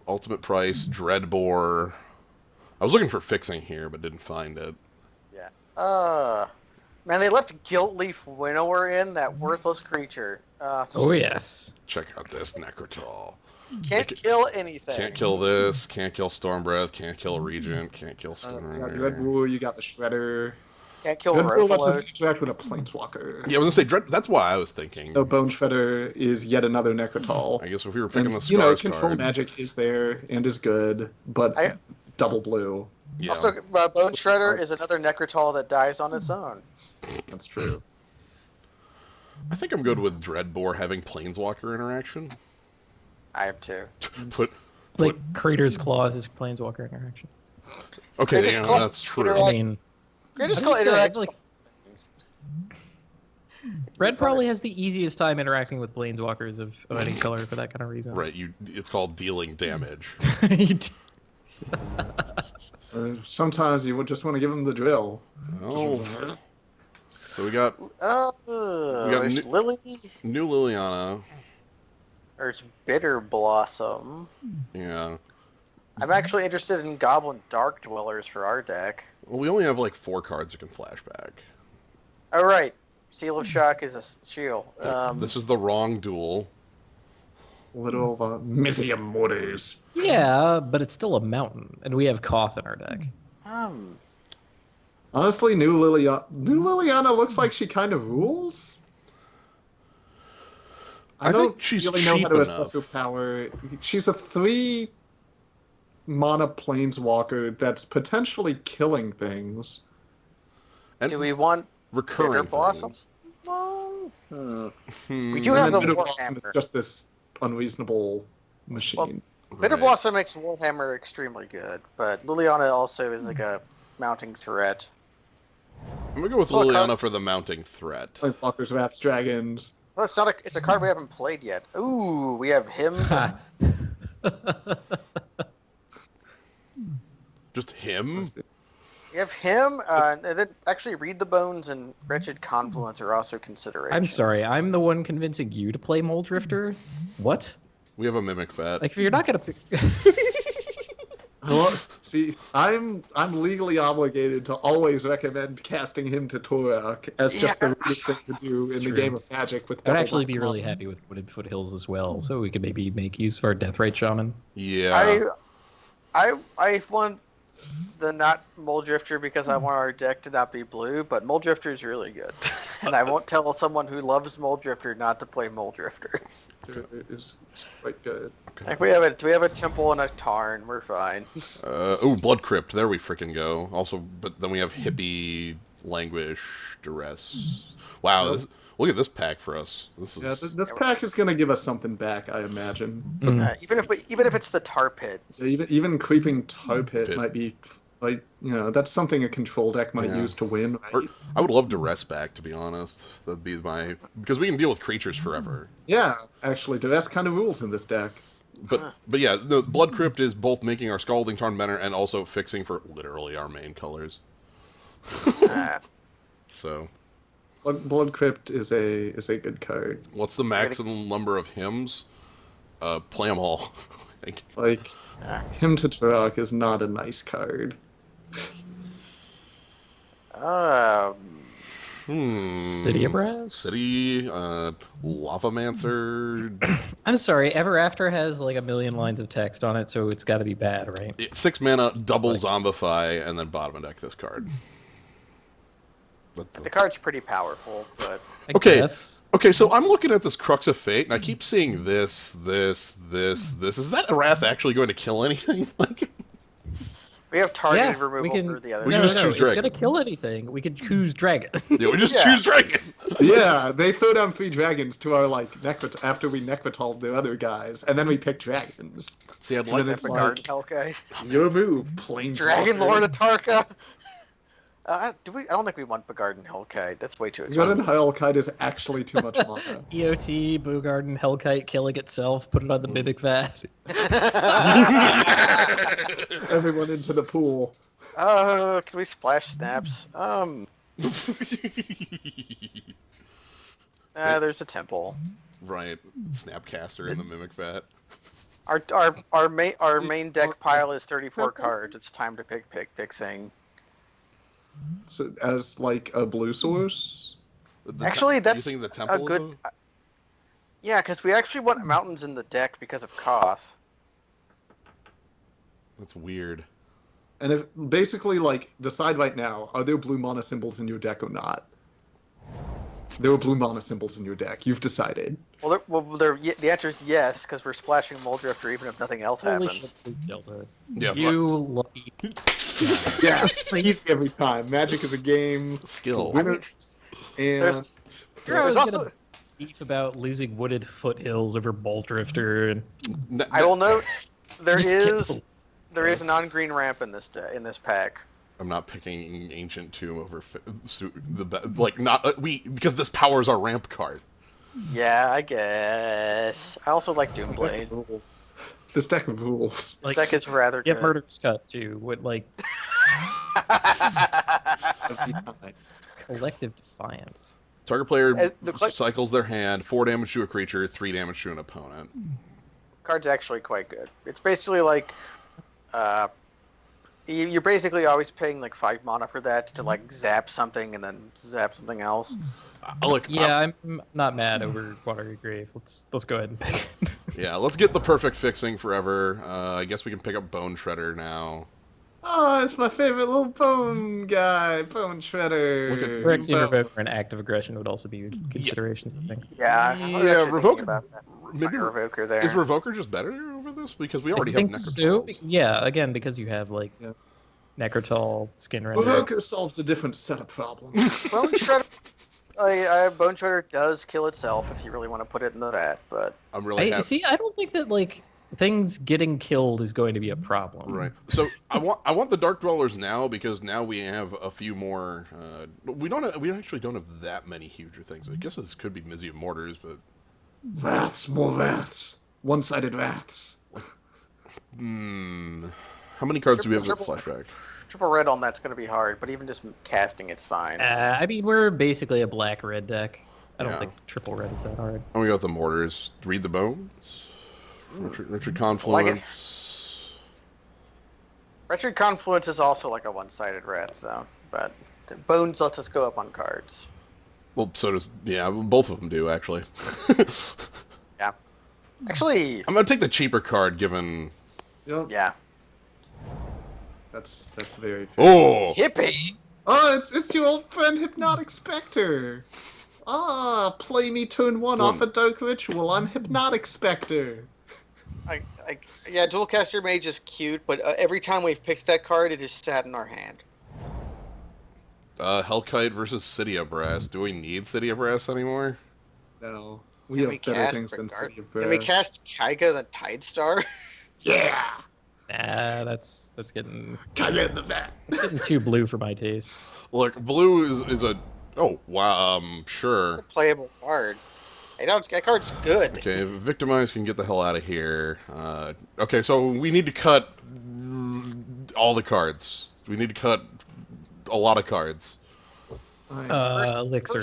[SPEAKER 1] Ultimate price, Dreadbore. I was looking for fixing here, but didn't find it.
[SPEAKER 2] Yeah. Man, they left Guiltleaf Winnower in, that worthless creature.
[SPEAKER 3] Oh yes.
[SPEAKER 1] Check out this Necrotol.
[SPEAKER 2] Can't kill anything.
[SPEAKER 1] Can't kill this, can't kill Stormbreath, can't kill Regent, can't kill
[SPEAKER 4] You got
[SPEAKER 1] Skinner.
[SPEAKER 4] Red War, you got the Shredder.
[SPEAKER 2] Can't kill
[SPEAKER 4] Red War lets us
[SPEAKER 2] Roflos.
[SPEAKER 4] interact with a Planeswalker.
[SPEAKER 1] Yeah, I was gonna say Dread. That's why I was thinking.
[SPEAKER 4] So Bone Shredder is yet another Necrotol.
[SPEAKER 1] I guess if we were picking
[SPEAKER 4] And,
[SPEAKER 1] the
[SPEAKER 4] you know,
[SPEAKER 1] Scars
[SPEAKER 4] control
[SPEAKER 1] card,
[SPEAKER 4] magic is there and is good, but double blue.
[SPEAKER 1] yeah.
[SPEAKER 2] Also, Bone Shredder is another Necrotol that dies on its own.
[SPEAKER 4] That's true.
[SPEAKER 1] I think I'm good with Dreadbore having Planeswalker interaction.
[SPEAKER 2] I have two.
[SPEAKER 1] Put
[SPEAKER 3] Like Crater's Claws is Planeswalker interaction.
[SPEAKER 1] okay,
[SPEAKER 2] Greatest
[SPEAKER 1] yeah,
[SPEAKER 2] Claw-
[SPEAKER 1] that's true.
[SPEAKER 2] Interact-
[SPEAKER 3] I mean,
[SPEAKER 2] Greatest
[SPEAKER 3] I
[SPEAKER 2] Call
[SPEAKER 3] would say, I
[SPEAKER 2] interact.
[SPEAKER 3] feel like Red probably has the easiest time interacting with planeswalkers of any color for that kind of reason.
[SPEAKER 1] Right, it's called dealing damage.
[SPEAKER 4] Sometimes you would just want to give them the drill.
[SPEAKER 1] Oh. So we got
[SPEAKER 2] there's Lily.
[SPEAKER 1] new Liliana.
[SPEAKER 2] There's Bitter Blossom.
[SPEAKER 1] Yeah.
[SPEAKER 2] I'm actually interested in Goblin Dark Dwellers for our deck.
[SPEAKER 1] Well, we only have like 4 cards that can flash back.
[SPEAKER 2] Oh, right. Seal of Shock is a shield.
[SPEAKER 1] This is the wrong duel.
[SPEAKER 4] Little Mizzium Mortars.
[SPEAKER 3] Yeah, but it's still a mountain, and we have Koth in our deck.
[SPEAKER 4] Honestly, New Liliana looks like she kind of rules.
[SPEAKER 1] I think she's
[SPEAKER 4] really know
[SPEAKER 1] cheap
[SPEAKER 4] how to
[SPEAKER 1] enough.
[SPEAKER 4] assess her power. She's a 3 mana planeswalker that's potentially killing things.
[SPEAKER 1] And
[SPEAKER 2] Do we want
[SPEAKER 1] recurring
[SPEAKER 2] Bitter Blossom?
[SPEAKER 1] things.
[SPEAKER 2] We do have
[SPEAKER 4] And
[SPEAKER 2] the
[SPEAKER 4] Bitter Blossom is
[SPEAKER 2] Warhammer.
[SPEAKER 4] just this unreasonable machine.
[SPEAKER 2] Bitter
[SPEAKER 1] Right.
[SPEAKER 2] Blossom makes Warhammer extremely good, but Liliana also is like a mounting threat.
[SPEAKER 1] I'm gonna go with
[SPEAKER 2] Well,
[SPEAKER 1] Liliana for the mounting threat.
[SPEAKER 4] Planeswalkers, Rats, Dragons.
[SPEAKER 2] Oh, it's a card we haven't played yet. Ooh, we have him.
[SPEAKER 1] Just him?
[SPEAKER 2] We have him, and then actually Read the Bones and Wretched Confluence are also considerations.
[SPEAKER 3] I'm sorry, I'm the one convincing you to play Mole Drifter? What?
[SPEAKER 1] We have a Mimic Vat.
[SPEAKER 3] Like, if you're not gonna pick...
[SPEAKER 4] Well, see, I'm legally obligated to always recommend casting him to Torak as just the weirdest thing to do in the
[SPEAKER 3] true.
[SPEAKER 4] game of Magic with
[SPEAKER 3] I'd
[SPEAKER 4] double
[SPEAKER 3] actually
[SPEAKER 4] black
[SPEAKER 3] be really
[SPEAKER 4] mob.
[SPEAKER 3] happy with Wooded Foothills as well, so we could maybe make use of our Deathrite Shaman.
[SPEAKER 1] Yeah.
[SPEAKER 2] I want the not Mole Drifter because I want our deck to not be blue, but Mole Drifter is really good. And I won't tell someone who loves Mole Drifter not to play Mole Drifter.
[SPEAKER 4] It is quite good.
[SPEAKER 2] Like we have a Temple and a Tarn, we're fine.
[SPEAKER 1] Oh, Blood Crypt. There we frickin' go. Also, but then we have Hippie, Languish, Duress. Wow, look at this pack for us. This is...
[SPEAKER 4] Yeah, this pack is going to give us something back, I imagine.
[SPEAKER 2] Even if it's the Tar Pit.
[SPEAKER 4] Even Creeping Tar Pit
[SPEAKER 1] Pit.
[SPEAKER 4] might be, like, that's something a control deck might use to win. Right?
[SPEAKER 1] Or, I would love Duress back, to be honest. That'd be my... Because we can deal with creatures forever.
[SPEAKER 4] Yeah, actually, Duress kind of rules in this deck.
[SPEAKER 1] But yeah, the Blood Crypt is both making our Scalding Tarn better and also fixing for literally our main colors. So...
[SPEAKER 4] Blood Crypt is a good card.
[SPEAKER 1] What's the maximum number of hymns? Play them all.
[SPEAKER 4] Like, Hymn to Turok is not a nice card.
[SPEAKER 3] City of Brass?
[SPEAKER 1] City, Lavamancer.
[SPEAKER 3] I'm sorry, Ever After has like 1 million lines of text on it, so it's gotta be bad, right?
[SPEAKER 1] 6 mana, double Zombify, and then bottom deck this card.
[SPEAKER 2] The card's pretty powerful, but
[SPEAKER 3] I
[SPEAKER 1] Okay.
[SPEAKER 3] guess.
[SPEAKER 1] Okay, so I'm looking at this Crux of Fate, and I keep seeing this. Is that Wrath actually going to kill anything? Like,
[SPEAKER 2] we have targeted
[SPEAKER 3] Yeah,
[SPEAKER 2] removal
[SPEAKER 3] we can-
[SPEAKER 2] for the other.
[SPEAKER 1] We can just choose
[SPEAKER 3] it's
[SPEAKER 1] Dragon.
[SPEAKER 3] gonna kill anything. We could choose Dragon.
[SPEAKER 1] yeah, we just
[SPEAKER 2] Yeah.
[SPEAKER 1] choose Dragon.
[SPEAKER 4] Yeah, they throw down 3 dragons to our, like, after we Necrotal the other guys, and then we pick dragons.
[SPEAKER 1] See, I'd
[SPEAKER 4] And
[SPEAKER 1] like
[SPEAKER 4] then it's
[SPEAKER 2] Garden
[SPEAKER 4] like,
[SPEAKER 2] Hellkite.
[SPEAKER 4] your move, Planeswalker.
[SPEAKER 2] Dragon Lord Atarka. I don't think we want Begarden Hellkite. That's way too
[SPEAKER 4] Garden
[SPEAKER 2] expensive.
[SPEAKER 4] Hellkite is actually too much mana.
[SPEAKER 3] EOT, Boogarden, Hellkite killing itself, put it on the Mimic Vat.
[SPEAKER 4] Everyone into the pool.
[SPEAKER 2] Can we splash snaps? There's a temple.
[SPEAKER 1] Right, Snapcaster in the Mimic Vat.
[SPEAKER 2] Our main deck pile is 34 cards. It's time to pick fixing.
[SPEAKER 4] So, as, like, a blue source?
[SPEAKER 2] Actually, that's
[SPEAKER 1] you think the
[SPEAKER 2] a
[SPEAKER 1] temple
[SPEAKER 2] good.
[SPEAKER 1] is
[SPEAKER 2] Yeah, because we actually want mountains in the deck because of Koth.
[SPEAKER 1] That's weird.
[SPEAKER 4] And if basically, like, decide right now, are there blue mana symbols in your deck or not? There are blue mana symbols in your deck. You've decided.
[SPEAKER 2] The answer is yes, because we're splashing Mole Drifter even if nothing else
[SPEAKER 3] Holy
[SPEAKER 2] happens.
[SPEAKER 3] shit, Delta.
[SPEAKER 1] Yeah,
[SPEAKER 3] You lucky.
[SPEAKER 4] Yeah, easy every time. Magic is a game.
[SPEAKER 1] skill.
[SPEAKER 4] Winners. And
[SPEAKER 2] There's-
[SPEAKER 3] You're always
[SPEAKER 2] There's
[SPEAKER 3] gonna
[SPEAKER 2] also-
[SPEAKER 3] beef about losing Wooded Foothills over Bolt Drifter, and
[SPEAKER 2] I will note there
[SPEAKER 3] Just
[SPEAKER 2] is
[SPEAKER 3] kill.
[SPEAKER 2] a non-green ramp in this pack.
[SPEAKER 1] I'm not picking Ancient Tomb over because this powers our ramp card.
[SPEAKER 2] Yeah, I guess. I also like Doomblade.
[SPEAKER 4] This deck rules.
[SPEAKER 2] This deck is rather
[SPEAKER 3] Get
[SPEAKER 2] good.
[SPEAKER 3] Murder's Cut too. With like Collective Defiance.
[SPEAKER 1] Target player
[SPEAKER 2] The
[SPEAKER 1] cycles their hand, 4 damage to a creature, 3 damage to an opponent.
[SPEAKER 2] Card's actually quite good. It's basically like, you're basically always paying like 5 mana for that to like zap something and then zap something else.
[SPEAKER 3] I'm not mad over Watery Grave. Let's go ahead and pick it.
[SPEAKER 1] Yeah, let's get the perfect fixing forever. I guess we can pick up Bone Shredder now.
[SPEAKER 4] Oh, it's my favorite little bone guy, Bone Shredder.
[SPEAKER 1] Look at
[SPEAKER 3] Phyrexian Revoker and Active Aggression would also be considerations, I think.
[SPEAKER 2] Yeah,
[SPEAKER 1] Revoker. Maybe
[SPEAKER 2] Revoker there.
[SPEAKER 1] Is Revoker just better over this? Because we already have
[SPEAKER 3] think so.
[SPEAKER 1] Necrotalls.
[SPEAKER 3] Yeah, again, because you have like Necrotal, Skin Render.
[SPEAKER 4] Revoker solves a different set of problems.
[SPEAKER 2] Bone Shredder. Bone Shredder does kill itself if you really want to put it in the vat, but
[SPEAKER 1] I'm really happy.
[SPEAKER 3] See, I don't think that like things getting killed is going to be a problem.
[SPEAKER 1] Right. So I want the Dark Dwellers now because now we have a few more. We actually don't have that many huger things. I guess this could be Mizzet Mortars, but
[SPEAKER 4] Vats, more vats. One-sided vats.
[SPEAKER 1] how many cards do we have with flashback?
[SPEAKER 2] triple red on that's going to be hard. But even just casting, it's fine.
[SPEAKER 3] I mean, we're basically a black-red deck. I don't
[SPEAKER 1] Yeah.
[SPEAKER 3] think triple red is that hard.
[SPEAKER 1] And we got the Mortars. Read the Bones. Richard Confluence.
[SPEAKER 2] Wretched Confluence is also like a one-sided red, so but Bones lets us go up on cards.
[SPEAKER 1] Well, so does both of them do actually.
[SPEAKER 2] Yeah, actually,
[SPEAKER 1] I'm gonna take the cheaper card given.
[SPEAKER 4] Yep,
[SPEAKER 2] yeah.
[SPEAKER 4] that's very true.
[SPEAKER 1] Oh,
[SPEAKER 2] Hippie.
[SPEAKER 4] Oh, it's your old friend Hypnotic Spectre. Ah, play me turn 1 off a Dark Ritual. I'm Hypnotic Spectre.
[SPEAKER 2] Yeah, Dualcaster Mage is cute, but every time we've picked that card, it has sat in our hand.
[SPEAKER 1] Hellkite versus City of Brass. Do we need City of Brass anymore?
[SPEAKER 4] No, we
[SPEAKER 2] Can
[SPEAKER 4] have better things than City of Brass.
[SPEAKER 2] Can we cast Kaiga the Tidestar?
[SPEAKER 4] Yeah!
[SPEAKER 3] Nah, that's getting
[SPEAKER 4] Kaiga in the vat.
[SPEAKER 3] too blue for my taste.
[SPEAKER 1] Look, blue is a. Oh wow, sure.
[SPEAKER 2] It's a playable card. Hey, that card's good.
[SPEAKER 1] Okay, Victimize can get the hell out of here. Okay, so we need to cut all the cards. We need to cut a lot of cards.
[SPEAKER 3] Elixir.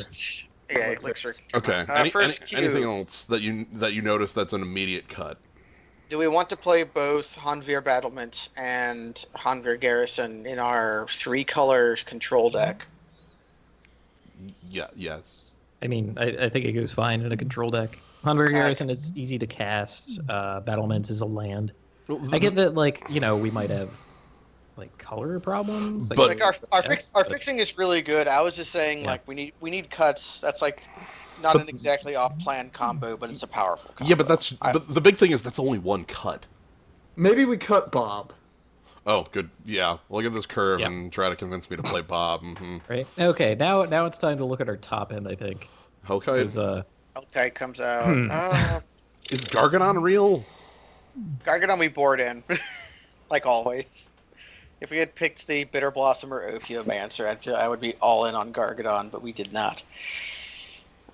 [SPEAKER 2] Yeah, Elixir.
[SPEAKER 1] Okay. Anything else that you notice that's an immediate cut?
[SPEAKER 2] Do we want to play both Hanvir Battlements and Hanvir Garrison in our 3-color control deck?
[SPEAKER 1] Yeah. Yes.
[SPEAKER 3] I mean, I think it goes fine in a control deck. Hanvir Garrison is easy to cast. Battlements is a land. I get that, like, we might have like color problems.
[SPEAKER 1] But
[SPEAKER 2] our fixing is really good. I was just saying, like, we need cuts. That's like not an exactly off-plan combo, but it's a powerful combo.
[SPEAKER 1] Yeah, but the big thing is that's only one cut.
[SPEAKER 4] Maybe we cut Bob.
[SPEAKER 1] Oh, good. Yeah, look at this curve and try to convince me to play Bob. Mm-hmm.
[SPEAKER 3] Right. Okay. Now it's time to look at our top end. I think.
[SPEAKER 1] Hellkite.
[SPEAKER 2] Hellkite comes out.
[SPEAKER 1] Is Gargadon real?
[SPEAKER 2] Gargadon we board in, like always. If we had picked the Bitter Blossom or Ophiomancer, I would be all in on Gargadon, but we did not.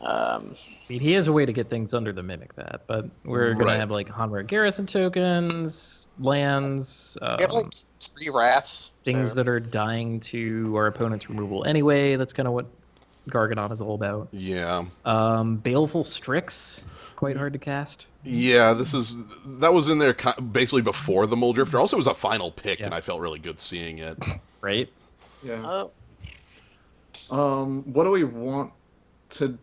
[SPEAKER 3] I mean, he has a way to get things under the Mimic Vat, but we're going to have like Hanvir Garrison tokens, lands.
[SPEAKER 2] We have like 3 Wraths.
[SPEAKER 3] Things that are dying to our opponent's removal anyway. That's kind of what Gargadon is all about.
[SPEAKER 1] Yeah.
[SPEAKER 3] Baleful Strix, quite hard to cast.
[SPEAKER 1] Yeah, that was in there basically before the Mole Drifter. Also, it was a final pick, and I felt really good seeing it.
[SPEAKER 3] Right?
[SPEAKER 4] Yeah. What do we want to?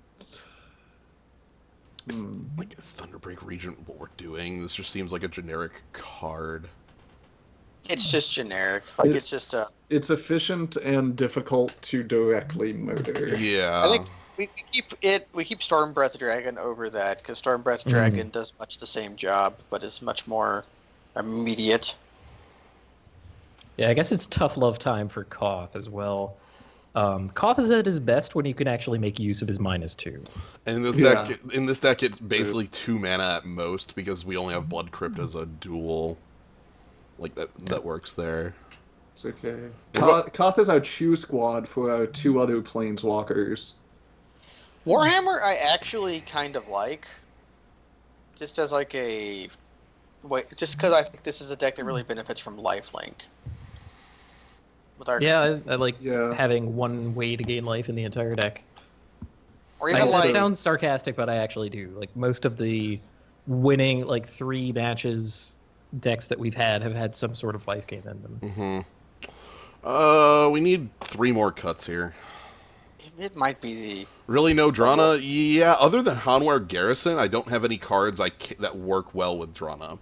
[SPEAKER 1] Is Thunderbreak Regent what we're doing? This just seems like a generic card.
[SPEAKER 2] It's just generic. Like it's just a.
[SPEAKER 4] It's efficient and difficult to directly murder.
[SPEAKER 1] Yeah.
[SPEAKER 2] I think we keep Stormbreath Dragon over that because Stormbreath Dragon does much the same job, but is much more immediate.
[SPEAKER 3] Yeah, I guess it's tough love time for Koth as well. Koth is at his best when you can actually make use of his -2.
[SPEAKER 1] And in this deck, it's basically 2 mana at most because we only have Blood Crypt as a dual. Like that works there.
[SPEAKER 4] It's okay. Koth is our chew squad for our 2 other planeswalkers.
[SPEAKER 2] Warhammer, I actually kind of like, just as like a wait, just because I think this is a deck that really benefits from lifelink. With our
[SPEAKER 3] Yeah, I like
[SPEAKER 4] Yeah.
[SPEAKER 3] having one way to gain life in the entire deck.
[SPEAKER 2] or even
[SPEAKER 3] That
[SPEAKER 2] like
[SPEAKER 3] sounds sarcastic, but I actually do. Like most of the winning like 3 matches decks that we've had have had some sort of life gain in them.
[SPEAKER 1] We need 3 more cuts here.
[SPEAKER 2] it might be the
[SPEAKER 1] Really, no Drana? Yeah, other than Hanwar Garrison, I don't have any cards that work well with Drana.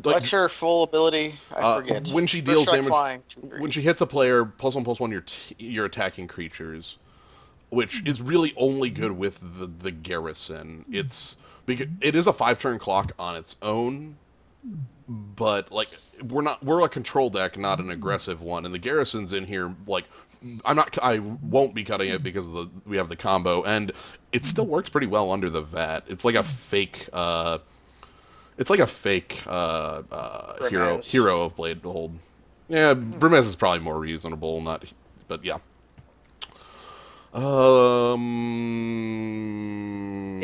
[SPEAKER 1] Like,
[SPEAKER 2] what's her full ability? I forget.
[SPEAKER 1] when she
[SPEAKER 2] First
[SPEAKER 1] deals
[SPEAKER 2] strike
[SPEAKER 1] damage,
[SPEAKER 2] flying, 2/3.
[SPEAKER 1] when she hits a player, +1/+1, you're attacking creatures, which is really only good with the Garrison. It is a 5-turn clock on its own, but like we're a control deck, not an aggressive one, and the Garrison's in here. Like I won't be cutting it because we have the combo, and it still works pretty well under the Vat. It's like a fake. It's like a fake
[SPEAKER 2] Brimaz.
[SPEAKER 1] hero of Blade Hold. Yeah, Brimaz is probably more reasonable, but yeah.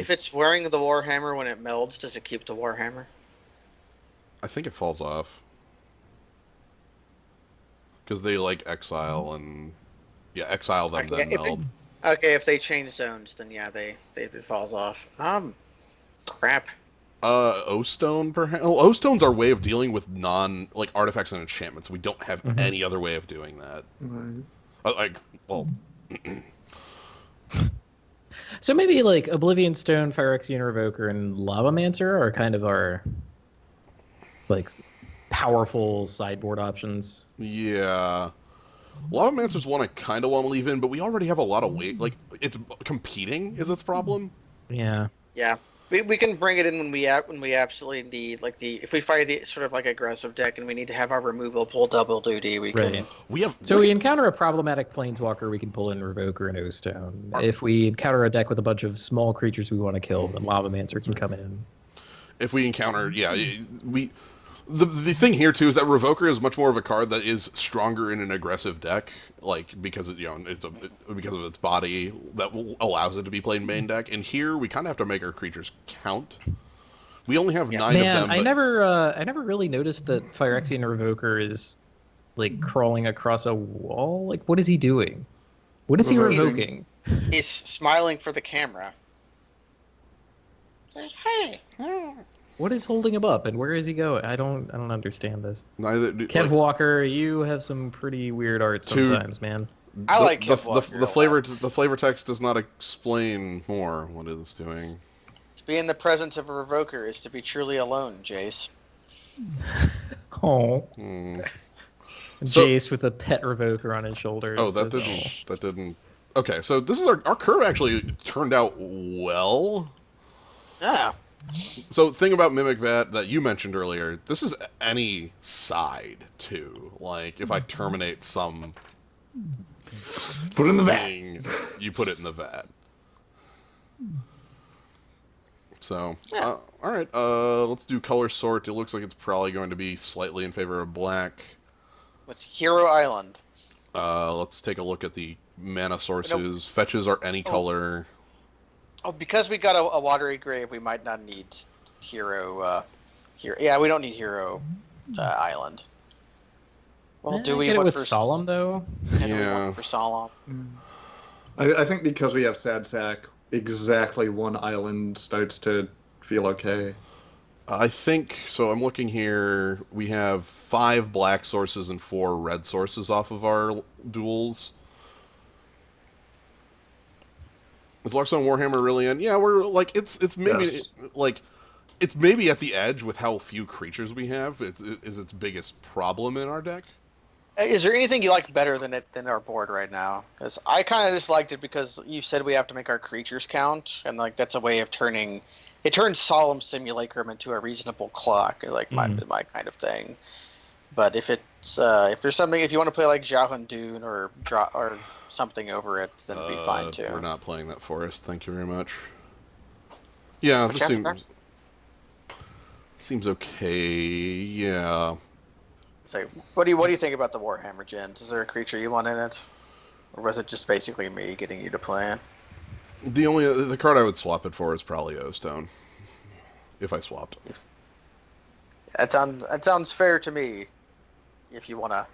[SPEAKER 2] If it's wearing the Warhammer when it melds, does it keep the Warhammer?
[SPEAKER 1] I think it falls off because they like exile and exile them
[SPEAKER 2] Okay,
[SPEAKER 1] then meld.
[SPEAKER 2] Okay, if they change zones, then yeah, it falls off. Crap.
[SPEAKER 1] O-Stone, perhaps. Oh, O-Stone's our way of dealing with artifacts and enchantments. We don't have any other way of doing that.
[SPEAKER 4] Right.
[SPEAKER 3] So maybe like Oblivion Stone, Phyrexian Revoker, and Lavamancer are kind of our like powerful sideboard options.
[SPEAKER 1] Yeah. Lavamancer's one I kind of want to leave in, but we already have a lot of weight. Like, it's competing is its problem.
[SPEAKER 3] Yeah.
[SPEAKER 2] Yeah, we can bring it in when we absolutely need if we fight it sort of like aggressive deck and we need to have our removal pull double duty. We can.
[SPEAKER 3] Right.
[SPEAKER 1] We
[SPEAKER 3] encounter a problematic planeswalker, we can pull in Revoker and O-Stone. If we encounter a deck with a bunch of small creatures we want to kill, then Lavamancer can come in.
[SPEAKER 1] If we encounter, the thing here too is that Revoker is much more of a card that is stronger in an aggressive deck, like because because of its body that allows it to be played main deck. And here we kind of have to make our creatures count. We only have 9 of them.
[SPEAKER 3] I never really noticed that Phyrexian Revoker is like crawling across a wall. Like, what is he doing? What is he revoking?
[SPEAKER 2] He's smiling for the camera. Hey.
[SPEAKER 3] What is holding him up, and where is he going? I don't understand this.
[SPEAKER 1] Neither
[SPEAKER 3] Kev Walker, you have some pretty weird art sometimes, man.
[SPEAKER 2] I like
[SPEAKER 1] the
[SPEAKER 2] Kev Walker
[SPEAKER 1] the flavor text does not explain more what it is doing.
[SPEAKER 2] To be in the presence of a Revoker is to be truly alone, Jace.
[SPEAKER 3] Oh.
[SPEAKER 1] So-
[SPEAKER 3] Jace with a pet Revoker on his shoulder.
[SPEAKER 1] Oh, that didn't. Okay, so this is our curve actually turned out well.
[SPEAKER 2] Yeah.
[SPEAKER 1] So, thing about Mimic Vat that you mentioned earlier, this is any side too. Like, if I terminate some
[SPEAKER 4] Put it in the vat.
[SPEAKER 1] thing, you put it in the vat. So,
[SPEAKER 2] Yeah.
[SPEAKER 1] all right, let's do color sort. It looks like it's probably going to be slightly in favor of black.
[SPEAKER 2] With Hero Island.
[SPEAKER 1] Let's take a look at the mana sources. Fetches are any color.
[SPEAKER 2] Oh, because we got a watery grave, we might not need Hero. Yeah, we don't need Hero Island. Well, do we
[SPEAKER 3] get it
[SPEAKER 2] want
[SPEAKER 3] with
[SPEAKER 2] for
[SPEAKER 3] Solemn though?
[SPEAKER 1] Yeah.
[SPEAKER 2] For Solemn.
[SPEAKER 4] I think because we have Sad Sack, exactly one island starts to feel okay.
[SPEAKER 1] I think so. I'm looking here. We have 5 black sources and 4 red sources off of our duels. Is Larkstone Warhammer really in? Yeah, we're like it's maybe
[SPEAKER 4] Yes.
[SPEAKER 1] it's maybe at the edge with how few creatures we have. Is its biggest problem in our deck.
[SPEAKER 2] Is there anything you like better than our board right now? Because I kind of just liked it because you said we have to make our creatures count, and like that's a way of turning. It turns Solemn Simulacrum into a reasonable clock, like my kind of thing. But if it's if there's something, if you want to play like Jahun Dune or something over it, then it'd be fine too.
[SPEAKER 1] We're not playing that forest. Thank you very much. Yeah, this seems okay. Yeah.
[SPEAKER 2] say, what do you think about the Warhammer gens? Is there a creature you want in it, or was it just basically me getting you to play it?
[SPEAKER 1] The card I would swap it for is probably O-Stone. If I swapped.
[SPEAKER 2] That sounds fair to me. If you wanna,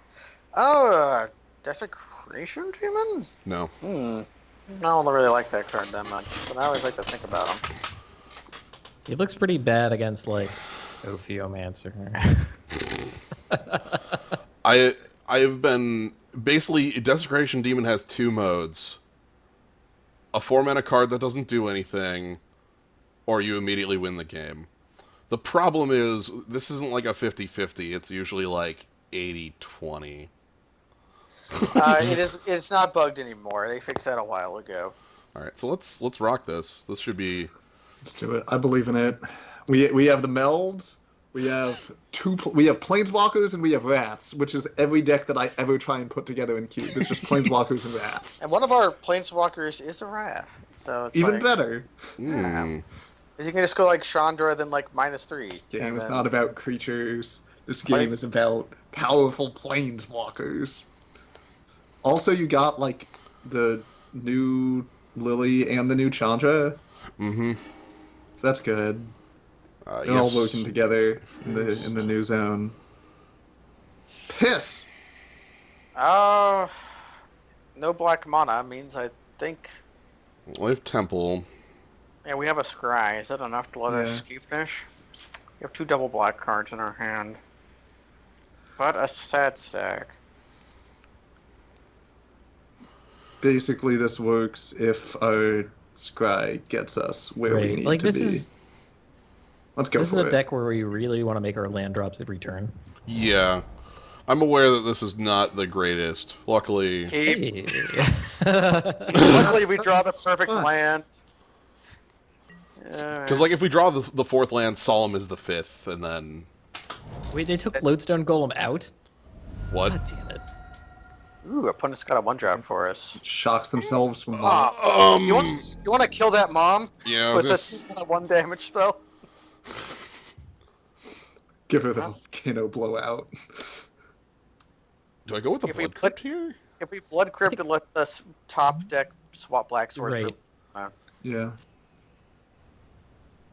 [SPEAKER 2] oh, Desecration Demon.
[SPEAKER 1] No.
[SPEAKER 2] I don't really like that card that much, but I always like to think about him.
[SPEAKER 3] He looks pretty bad against like Ophiomancer.
[SPEAKER 1] I've been basically Desecration Demon has 2 modes. A 4-mana card that doesn't do anything, or you immediately win the game. The problem is this isn't like a 50-50, it's usually like 80-20.
[SPEAKER 2] It's not bugged anymore. They fixed that a while ago.
[SPEAKER 1] Alright, so let's rock this. This should be
[SPEAKER 4] Let's do it. I believe in it. We have the melds. We have planeswalkers and we have rats, which is every deck that I ever try and put together in Cube. It's just planeswalkers and rats.
[SPEAKER 2] And one of our planeswalkers is a rat, so it's
[SPEAKER 4] Even
[SPEAKER 2] like,
[SPEAKER 4] better.
[SPEAKER 2] Yeah. You can just go like Chandra, then like -3.
[SPEAKER 4] Game is not about creatures. This game is about powerful planeswalkers. Also, you got like the new Lily and the new Chandra.
[SPEAKER 1] Mm-hmm.
[SPEAKER 4] So that's good. They're all working together in the new zone. Piss.
[SPEAKER 2] No black mana means I think.
[SPEAKER 1] We have Temple.
[SPEAKER 2] Yeah, we have a scry. Is that enough to let us keep this? We have 2 double black cards in our hand. But a sad sack.
[SPEAKER 4] Basically, this works if our scry gets us where we need
[SPEAKER 3] like
[SPEAKER 4] to
[SPEAKER 3] this
[SPEAKER 4] be. Let's go
[SPEAKER 3] This is
[SPEAKER 4] for
[SPEAKER 3] a
[SPEAKER 4] it.
[SPEAKER 3] deck where we really want to make our land drops at return.
[SPEAKER 1] Yeah. I'm aware that this is not the greatest. Luckily...
[SPEAKER 2] Keep.
[SPEAKER 3] Hey.
[SPEAKER 2] Luckily, we draw the perfect land.
[SPEAKER 1] Because, like, if we draw the 4th land, Solemn is the 5th, and then...
[SPEAKER 3] Wait, they took Lodestone Golem out?
[SPEAKER 1] What?
[SPEAKER 3] God damn it.
[SPEAKER 2] Ooh, opponent's got a 1-drop for us.
[SPEAKER 4] Shocks themselves from
[SPEAKER 2] You want to kill that mom?
[SPEAKER 1] Yeah, I
[SPEAKER 2] With
[SPEAKER 1] was
[SPEAKER 2] a 1 damage spell?
[SPEAKER 4] give her the volcano blowout.
[SPEAKER 1] Do I go with the
[SPEAKER 2] If we
[SPEAKER 1] Blood
[SPEAKER 2] put-
[SPEAKER 1] Crypt here?
[SPEAKER 2] If we Blood Crypt and let the top deck swap black swords
[SPEAKER 3] Right.
[SPEAKER 4] Yeah.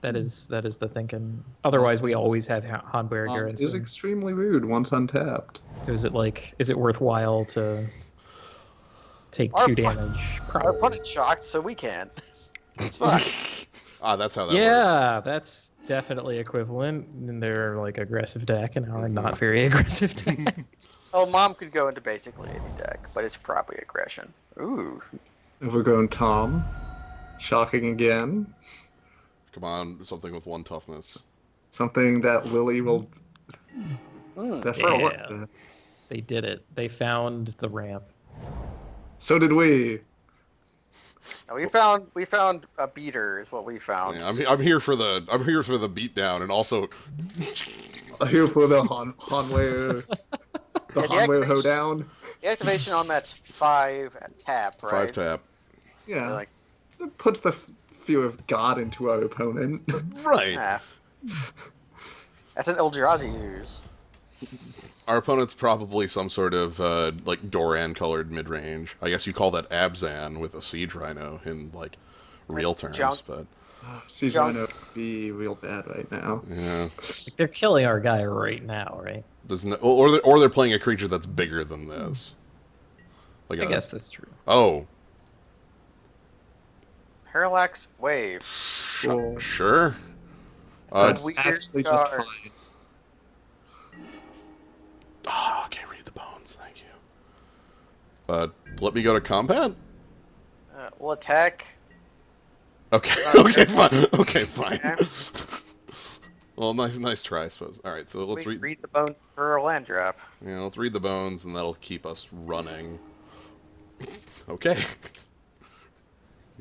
[SPEAKER 3] That is the thinking. Otherwise, we always have Hanberger.
[SPEAKER 4] It is extremely rude once untapped.
[SPEAKER 3] So is it worthwhile to take
[SPEAKER 2] Our
[SPEAKER 3] 2
[SPEAKER 2] opponent-
[SPEAKER 3] damage?
[SPEAKER 2] Our
[SPEAKER 3] Probably.
[SPEAKER 2] opponent's shocked, so we can. It's fine.
[SPEAKER 1] That's how that works.
[SPEAKER 3] Yeah, that's definitely equivalent in their like aggressive deck and our not very aggressive deck.
[SPEAKER 2] Oh, mom could go into basically any deck, but it's probably aggression. Ooh.
[SPEAKER 4] Overgrown Tom. Shocking again.
[SPEAKER 1] Come on, something with 1 toughness.
[SPEAKER 4] Something that Lily will definitely
[SPEAKER 3] Yeah.
[SPEAKER 4] look at.
[SPEAKER 3] They did it. They found the ramp.
[SPEAKER 4] So did we.
[SPEAKER 2] Now, we found a beater is what we found.
[SPEAKER 1] Yeah, I'm here for the beatdown, and also
[SPEAKER 4] Here for the Hanwei
[SPEAKER 2] the
[SPEAKER 4] Hanwei
[SPEAKER 2] activation-
[SPEAKER 4] hoedown.
[SPEAKER 2] The activation on that's 5 tap, right?
[SPEAKER 1] 5 tap.
[SPEAKER 4] Yeah.
[SPEAKER 2] Like,
[SPEAKER 4] It puts the fear of God into our opponent.
[SPEAKER 1] Right.
[SPEAKER 2] nah. That's an Eldrazi use.
[SPEAKER 1] Our opponent's probably some sort of like Doran-colored mid-range. I guess you call that Abzan with a Siege Rhino in like real terms,
[SPEAKER 2] junk.
[SPEAKER 1] but
[SPEAKER 4] Siege
[SPEAKER 2] Jump.
[SPEAKER 4] Rhino would be real bad right now.
[SPEAKER 1] yeah.
[SPEAKER 3] Like, they're killing our guy right now, right?
[SPEAKER 1] There's no, or they're playing a creature that's bigger than this. Like
[SPEAKER 3] I guess that's true.
[SPEAKER 1] Oh,
[SPEAKER 2] Parallax Wave.
[SPEAKER 4] Cool.
[SPEAKER 1] sure.
[SPEAKER 2] It's a
[SPEAKER 4] It's
[SPEAKER 2] weird
[SPEAKER 4] actually just
[SPEAKER 2] card.
[SPEAKER 4] fine.
[SPEAKER 1] Okay, read the bones. Thank you. Let me go to combat.
[SPEAKER 2] We'll attack.
[SPEAKER 1] Okay. Okay. Fine. Okay. Fine.
[SPEAKER 2] Okay.
[SPEAKER 1] Well, nice try, I suppose. All right. So let's
[SPEAKER 2] We
[SPEAKER 1] read.
[SPEAKER 2] read the bones for a land drop.
[SPEAKER 1] Yeah, let's read the bones, and that'll keep us running. Okay.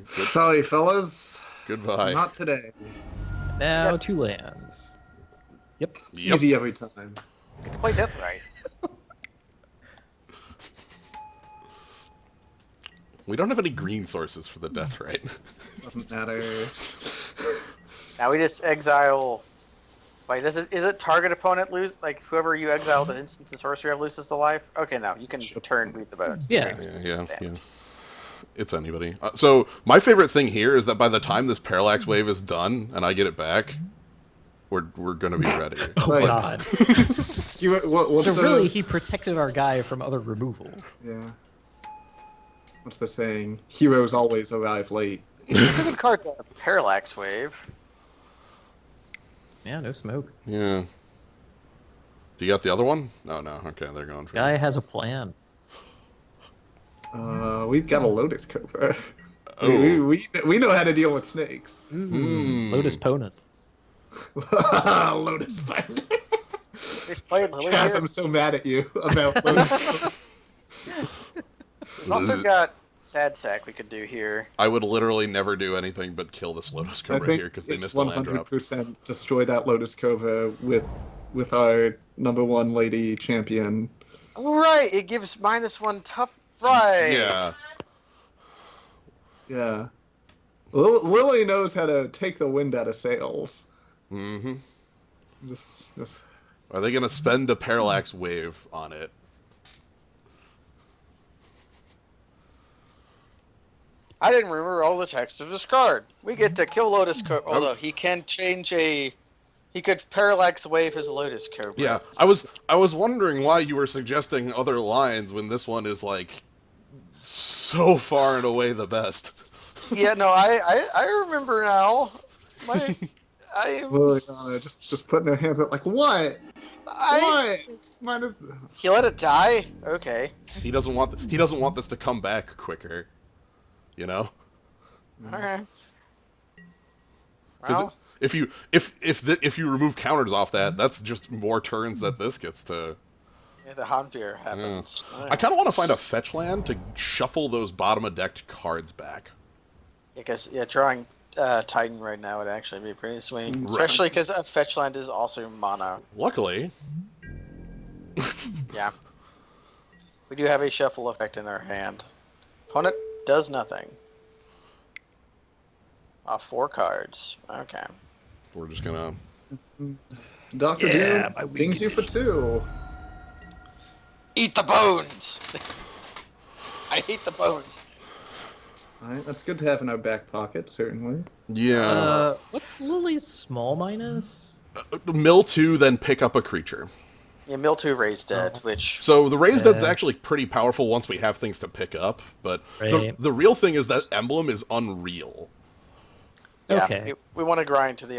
[SPEAKER 4] Sorry, fellas.
[SPEAKER 1] Goodbye.
[SPEAKER 4] Not today.
[SPEAKER 3] Now
[SPEAKER 2] Yeah.
[SPEAKER 3] 2 lands. Yep.
[SPEAKER 1] Yep.
[SPEAKER 4] Easy every time.
[SPEAKER 2] Get to play Death Right.
[SPEAKER 1] We don't have any green sources for the death, right?
[SPEAKER 4] Doesn't matter.
[SPEAKER 2] Now we just exile Wait, is it target opponent lose? Like whoever you exile the instant and sorcery of loses the life? Okay, no, you can read the bones.
[SPEAKER 3] Yeah.
[SPEAKER 1] Yeah. It's anybody. So my favorite thing here is that by the time this parallax wave is done and I get it back, we're gonna be ready.
[SPEAKER 3] Oh
[SPEAKER 4] Like-
[SPEAKER 3] god.
[SPEAKER 4] what's
[SPEAKER 3] So
[SPEAKER 4] the,
[SPEAKER 3] really, he protected our guy from other removal.
[SPEAKER 4] Yeah. What's the saying? Heroes always arrive late.
[SPEAKER 2] Good card, parallax wave.
[SPEAKER 3] Yeah, no smoke.
[SPEAKER 1] Yeah. Do you got the other one? Oh no. Okay, they're going for
[SPEAKER 3] Guy has a plan.
[SPEAKER 4] We've got a Lotus Cobra.
[SPEAKER 1] Oh.
[SPEAKER 4] We know how to deal with snakes.
[SPEAKER 3] Lotus ponents.
[SPEAKER 4] Lotus Fire.
[SPEAKER 2] Just play Lily
[SPEAKER 4] Guys,
[SPEAKER 2] here.
[SPEAKER 4] I'm so mad at you about Lotus.
[SPEAKER 2] We've also got Sad Sack we could do here.
[SPEAKER 1] I would literally never do anything but kill this Lotus Cobra here because they missed the land drop.
[SPEAKER 4] 100% destroy that Lotus Cobra with our #1 lady champion.
[SPEAKER 2] Right, it gives -1 tough. Right.
[SPEAKER 1] Yeah.
[SPEAKER 4] Yeah. Lily knows how to take the wind out of sails.
[SPEAKER 1] Mm-hmm.
[SPEAKER 4] Just
[SPEAKER 1] Are they gonna spend a parallax wave on it?
[SPEAKER 2] I didn't remember all the text of this card. We get to kill Lotus Cobra, although he can change he could parallax wave his Lotus Cobra.
[SPEAKER 1] Yeah. I was wondering why you were suggesting other lines when this one is like so far and away the best.
[SPEAKER 2] Yeah, no, I remember now.
[SPEAKER 4] Lily just putting her hands up like, what? What?
[SPEAKER 2] He let it die? Okay.
[SPEAKER 1] He doesn't want this to come back quicker. You know?
[SPEAKER 2] Alright.
[SPEAKER 1] Because
[SPEAKER 2] Well,
[SPEAKER 1] if you remove counters off that, that's just more turns that this gets to.
[SPEAKER 2] yeah, the Hanfir happens.
[SPEAKER 1] I kind of want to find a fetch land to shuffle those bottom of decked cards back.
[SPEAKER 2] Because drawing Titan right now would actually be pretty sweet, especially because a fetch land is also mono.
[SPEAKER 1] Luckily,
[SPEAKER 2] Yeah. We do have a shuffle effect in our hand. Opponent does nothing. 4 cards. Okay.
[SPEAKER 1] we're just gonna.
[SPEAKER 4] Dr.
[SPEAKER 3] Yeah, my
[SPEAKER 4] Doom dings you for 2.
[SPEAKER 2] Eat the bones! I hate the bones.
[SPEAKER 4] Alright, that's good to have in our back pocket, certainly.
[SPEAKER 1] Yeah.
[SPEAKER 3] What's Lily's small minus?
[SPEAKER 1] Mill 2, then pick up a creature.
[SPEAKER 2] Yeah, Mill 2 raised dead, which...
[SPEAKER 1] So the raised dead's actually pretty powerful once we have things to pick up, but
[SPEAKER 3] Right.
[SPEAKER 1] the real thing is that emblem is unreal.
[SPEAKER 2] Yeah,
[SPEAKER 3] Okay.
[SPEAKER 2] we want to grind to the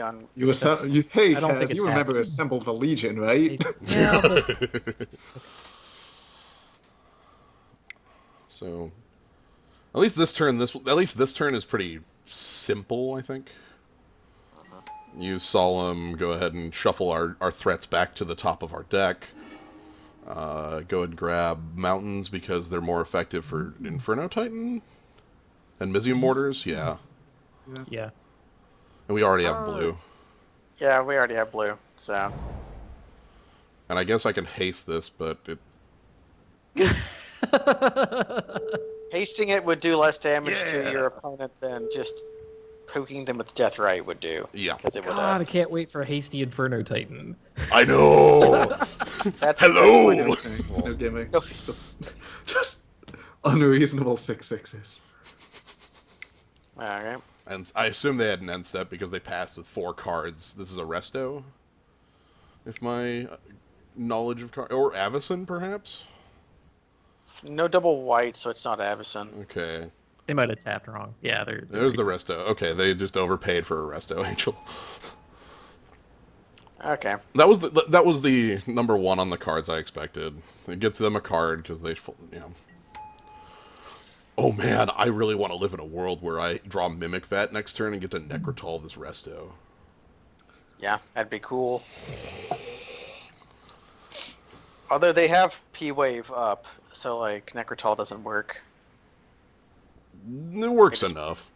[SPEAKER 4] Hey,
[SPEAKER 3] I don't think
[SPEAKER 4] Kaz,
[SPEAKER 3] it's
[SPEAKER 4] you remember
[SPEAKER 3] happening.
[SPEAKER 4] Assemble the Legion, right?
[SPEAKER 3] Yeah, but
[SPEAKER 1] So, at least this turn is pretty simple, I think. Use Solemn, go ahead and shuffle our threats back to the top of our deck. Go ahead and grab Mountains because they're more effective for Inferno Titan. And Mizium Mortars, yeah.
[SPEAKER 3] yeah.
[SPEAKER 1] And we already have blue.
[SPEAKER 2] Yeah, we already have blue, so...
[SPEAKER 1] And I guess I can haste this, but it...
[SPEAKER 2] Hasting it would do less damage
[SPEAKER 3] Yeah.
[SPEAKER 2] to your opponent than just poking them with Death Right would do.
[SPEAKER 1] Yeah.
[SPEAKER 2] Because it would...
[SPEAKER 3] God, I can't wait for a hasty Inferno Titan.
[SPEAKER 1] I know!
[SPEAKER 2] that's
[SPEAKER 1] Hello!
[SPEAKER 2] that's
[SPEAKER 4] No gimmick.
[SPEAKER 2] No.
[SPEAKER 4] Just unreasonable 6/6s.
[SPEAKER 2] Alright.
[SPEAKER 1] And I assume they had an end step because they passed with 4 cards. This is a Resto? If my knowledge of cards... Or Avacyn, perhaps?
[SPEAKER 2] No double white, so it's not Avacyn.
[SPEAKER 1] Okay.
[SPEAKER 3] They might have tapped wrong. Yeah, they're
[SPEAKER 1] There's the Resto. Okay, they just overpaid for a Resto Angel.
[SPEAKER 2] Okay.
[SPEAKER 1] That was the number 1 on the cards I expected. It gets them a card because they... Oh man, I really want to live in a world where I draw Mimic Vat next turn and get to Necrotol this Resto.
[SPEAKER 2] Yeah, that'd be cool. Although they have P-Wave up, so like Necrotol doesn't work.
[SPEAKER 1] It works enough.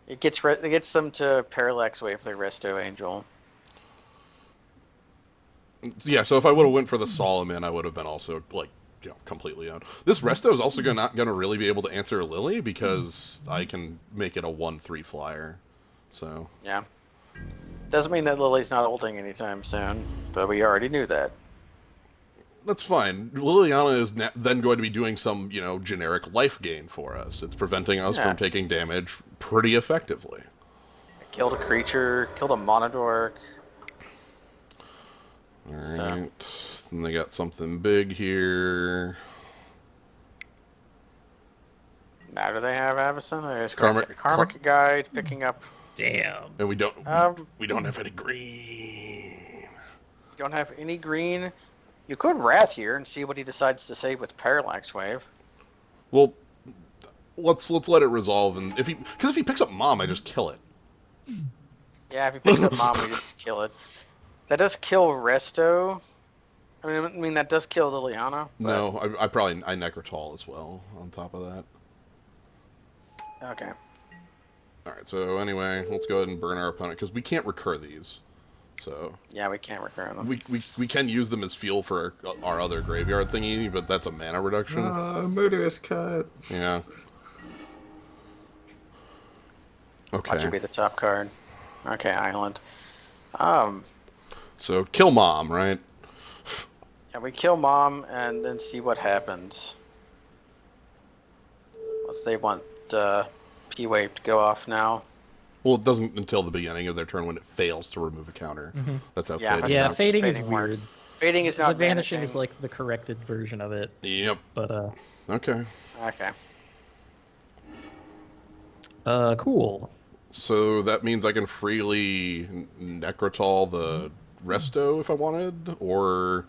[SPEAKER 2] It gets them to Parallax Wave their Resto Angel.
[SPEAKER 1] Yeah, so if I would have went for the Solomon, I would have been also, like, completely out. This Resto is also not going to really be able to answer Lily because I can make it a 1/3 flyer. So,
[SPEAKER 2] Yeah. Doesn't mean that Lily's not ulting anytime soon, but we already knew that.
[SPEAKER 1] That's fine. Liliana is then going to be doing some, generic life gain for us. It's preventing us from taking damage pretty effectively.
[SPEAKER 2] I killed a creature, killed a Monodork.
[SPEAKER 1] Alright. Then they got something big here.
[SPEAKER 2] Now do they have Avacyn? There's
[SPEAKER 1] Karmic
[SPEAKER 2] Guide picking up.
[SPEAKER 3] Damn.
[SPEAKER 1] And we don't have any green.
[SPEAKER 2] Don't have any green. You could Wrath here and see what he decides to say with Parallax Wave.
[SPEAKER 1] Well, let's let it resolve, and if he picks up Mom, I just kill it.
[SPEAKER 2] Yeah, if he picks up Mom, we just kill it. That does kill Resto. I mean that does kill Liliana. But...
[SPEAKER 1] No, I probably Necrotol as well on top of that.
[SPEAKER 2] Okay.
[SPEAKER 1] All right. So anyway, let's go ahead and burn our opponent because we can't recur these. So
[SPEAKER 2] yeah, we can't recur them.
[SPEAKER 1] We can use them as fuel for our other graveyard thingy, but that's a mana reduction.
[SPEAKER 4] Murderous cut.
[SPEAKER 1] Yeah. Okay.
[SPEAKER 2] Watch it be the top card. Okay, Island.
[SPEAKER 1] So kill Mom, right?
[SPEAKER 2] Yeah, we kill Mom and then see what happens. Unless they want P-Wave to go off now.
[SPEAKER 1] Well, it doesn't until the beginning of their turn when it fails to remove a counter.
[SPEAKER 3] Mm-hmm.
[SPEAKER 1] That's how
[SPEAKER 2] Yeah,
[SPEAKER 1] fading
[SPEAKER 3] Yeah,
[SPEAKER 1] works.
[SPEAKER 3] fading is
[SPEAKER 2] Fading
[SPEAKER 3] weird.
[SPEAKER 2] works. Fading is not
[SPEAKER 3] Vanishing is like the corrected version of it.
[SPEAKER 1] Yep.
[SPEAKER 3] But
[SPEAKER 1] Okay.
[SPEAKER 2] Okay.
[SPEAKER 3] Cool.
[SPEAKER 1] So that means I can freely Necrotol the Resto if I wanted, or...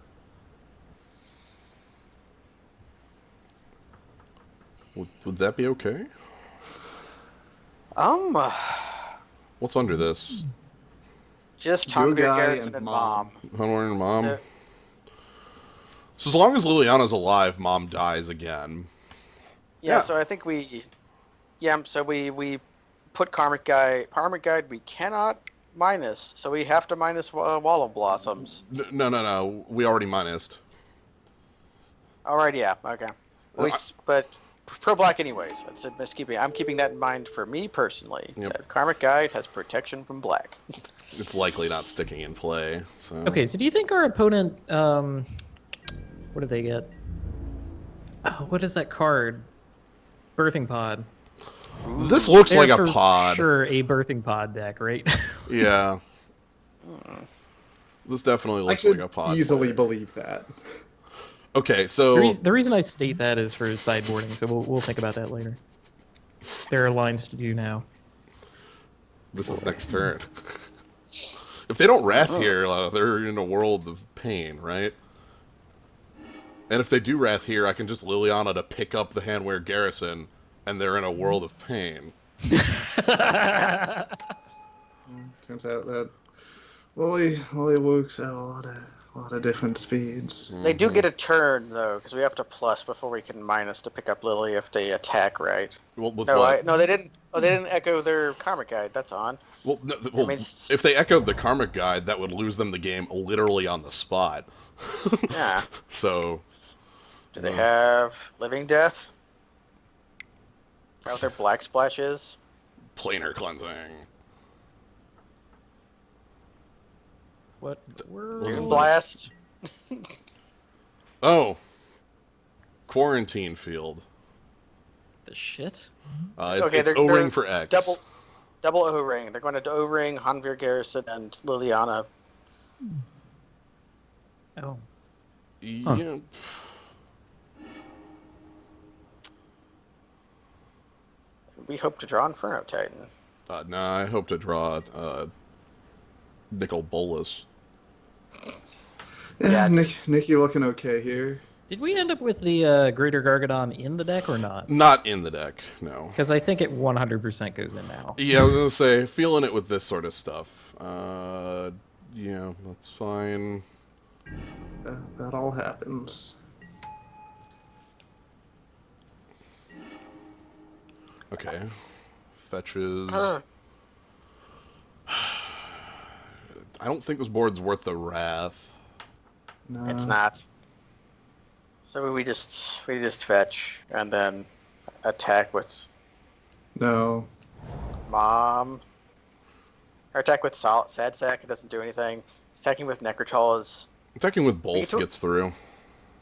[SPEAKER 1] Would that be okay? What's under this?
[SPEAKER 2] Just
[SPEAKER 4] Your
[SPEAKER 2] Hungry
[SPEAKER 4] guy
[SPEAKER 2] Garrison
[SPEAKER 4] and
[SPEAKER 2] and
[SPEAKER 4] Mom.
[SPEAKER 2] Mom.
[SPEAKER 1] Hunter and Mom?
[SPEAKER 2] Uh,
[SPEAKER 1] So as long as Liliana's alive, Mom dies again.
[SPEAKER 2] Yeah,
[SPEAKER 1] Yeah.
[SPEAKER 2] so I think we... Yeah, so we put Karmic Guide... Karmic Guide we cannot minus, so we have to minus Wall of Blossoms.
[SPEAKER 1] No. We already minused.
[SPEAKER 2] Alright, yeah, okay. But pro-black anyways. I'm keeping that in mind for me personally.
[SPEAKER 1] Yep.
[SPEAKER 2] That Karmic Guide has protection from black.
[SPEAKER 1] It's likely not sticking in play. So.
[SPEAKER 3] Okay, so do you think our opponent, what did they get? Oh, what is that card? Birthing Pod.
[SPEAKER 1] This looks
[SPEAKER 3] They're
[SPEAKER 1] like a
[SPEAKER 3] for
[SPEAKER 1] pod.
[SPEAKER 3] Sure, a Birthing Pod deck, right?
[SPEAKER 1] Yeah. This definitely
[SPEAKER 4] I
[SPEAKER 1] looks
[SPEAKER 4] could
[SPEAKER 1] like a pod.
[SPEAKER 4] easily
[SPEAKER 1] player.
[SPEAKER 4] believe that.
[SPEAKER 1] Okay, so
[SPEAKER 3] The reason I state that is for sideboarding, so we'll think about that later. There are lines to do now.
[SPEAKER 1] this is next turn. If they don't Wrath here, they're in a world of pain, right? And if they do Wrath here, I can just Liliana to pick up the Handwear Garrison, and they're in a world of pain.
[SPEAKER 4] Turns out that Lily works at a lot of different speeds.
[SPEAKER 2] They do get a turn though, because we have to plus before we can minus to pick up Lily if they attack right.
[SPEAKER 1] Well, with
[SPEAKER 2] No,
[SPEAKER 1] what?
[SPEAKER 2] no, they didn't. Oh, they didn't echo their Karmic Guide. That's on.
[SPEAKER 1] Well,
[SPEAKER 2] mean,
[SPEAKER 1] if they echoed the Karmic Guide, that would lose them the game literally on the spot.
[SPEAKER 2] Yeah.
[SPEAKER 1] So,
[SPEAKER 2] Do they have Living Death? Is that what their Black Splash is?
[SPEAKER 1] planar cleansing.
[SPEAKER 3] What? Where?
[SPEAKER 1] What is
[SPEAKER 2] Moon
[SPEAKER 1] this?
[SPEAKER 2] Blast?
[SPEAKER 1] Oh, quarantine field.
[SPEAKER 3] The shit?
[SPEAKER 2] Okay,
[SPEAKER 1] It's
[SPEAKER 2] they're
[SPEAKER 1] O-ring for X.
[SPEAKER 2] Double O-Ring. They're going to O-Ring, Hanvir Garrison, and Liliana.
[SPEAKER 3] Oh.
[SPEAKER 1] Yeah.
[SPEAKER 2] We hope to draw Inferno Titan.
[SPEAKER 1] Nah, I hope to draw Nicol Bolas.
[SPEAKER 4] Yeah,
[SPEAKER 2] Yeah,
[SPEAKER 4] Nikki looking okay here.
[SPEAKER 3] Did we end up with the Greater Gargadon in the deck or not?
[SPEAKER 1] Not in the deck, no.
[SPEAKER 3] Because I think it 100% goes in now.
[SPEAKER 1] Yeah, I was gonna say, feeling it with this sort of stuff. Yeah, that's fine.
[SPEAKER 4] That all happens.
[SPEAKER 1] Okay. Fetches. I don't think this board's worth the wrath.
[SPEAKER 4] No.
[SPEAKER 2] It's not. So we just fetch and then attack with
[SPEAKER 4] No.
[SPEAKER 2] Mom. Our attack with Sad Sack, it doesn't do anything. Attacking with Necrotal is...
[SPEAKER 1] Attacking with both gets through.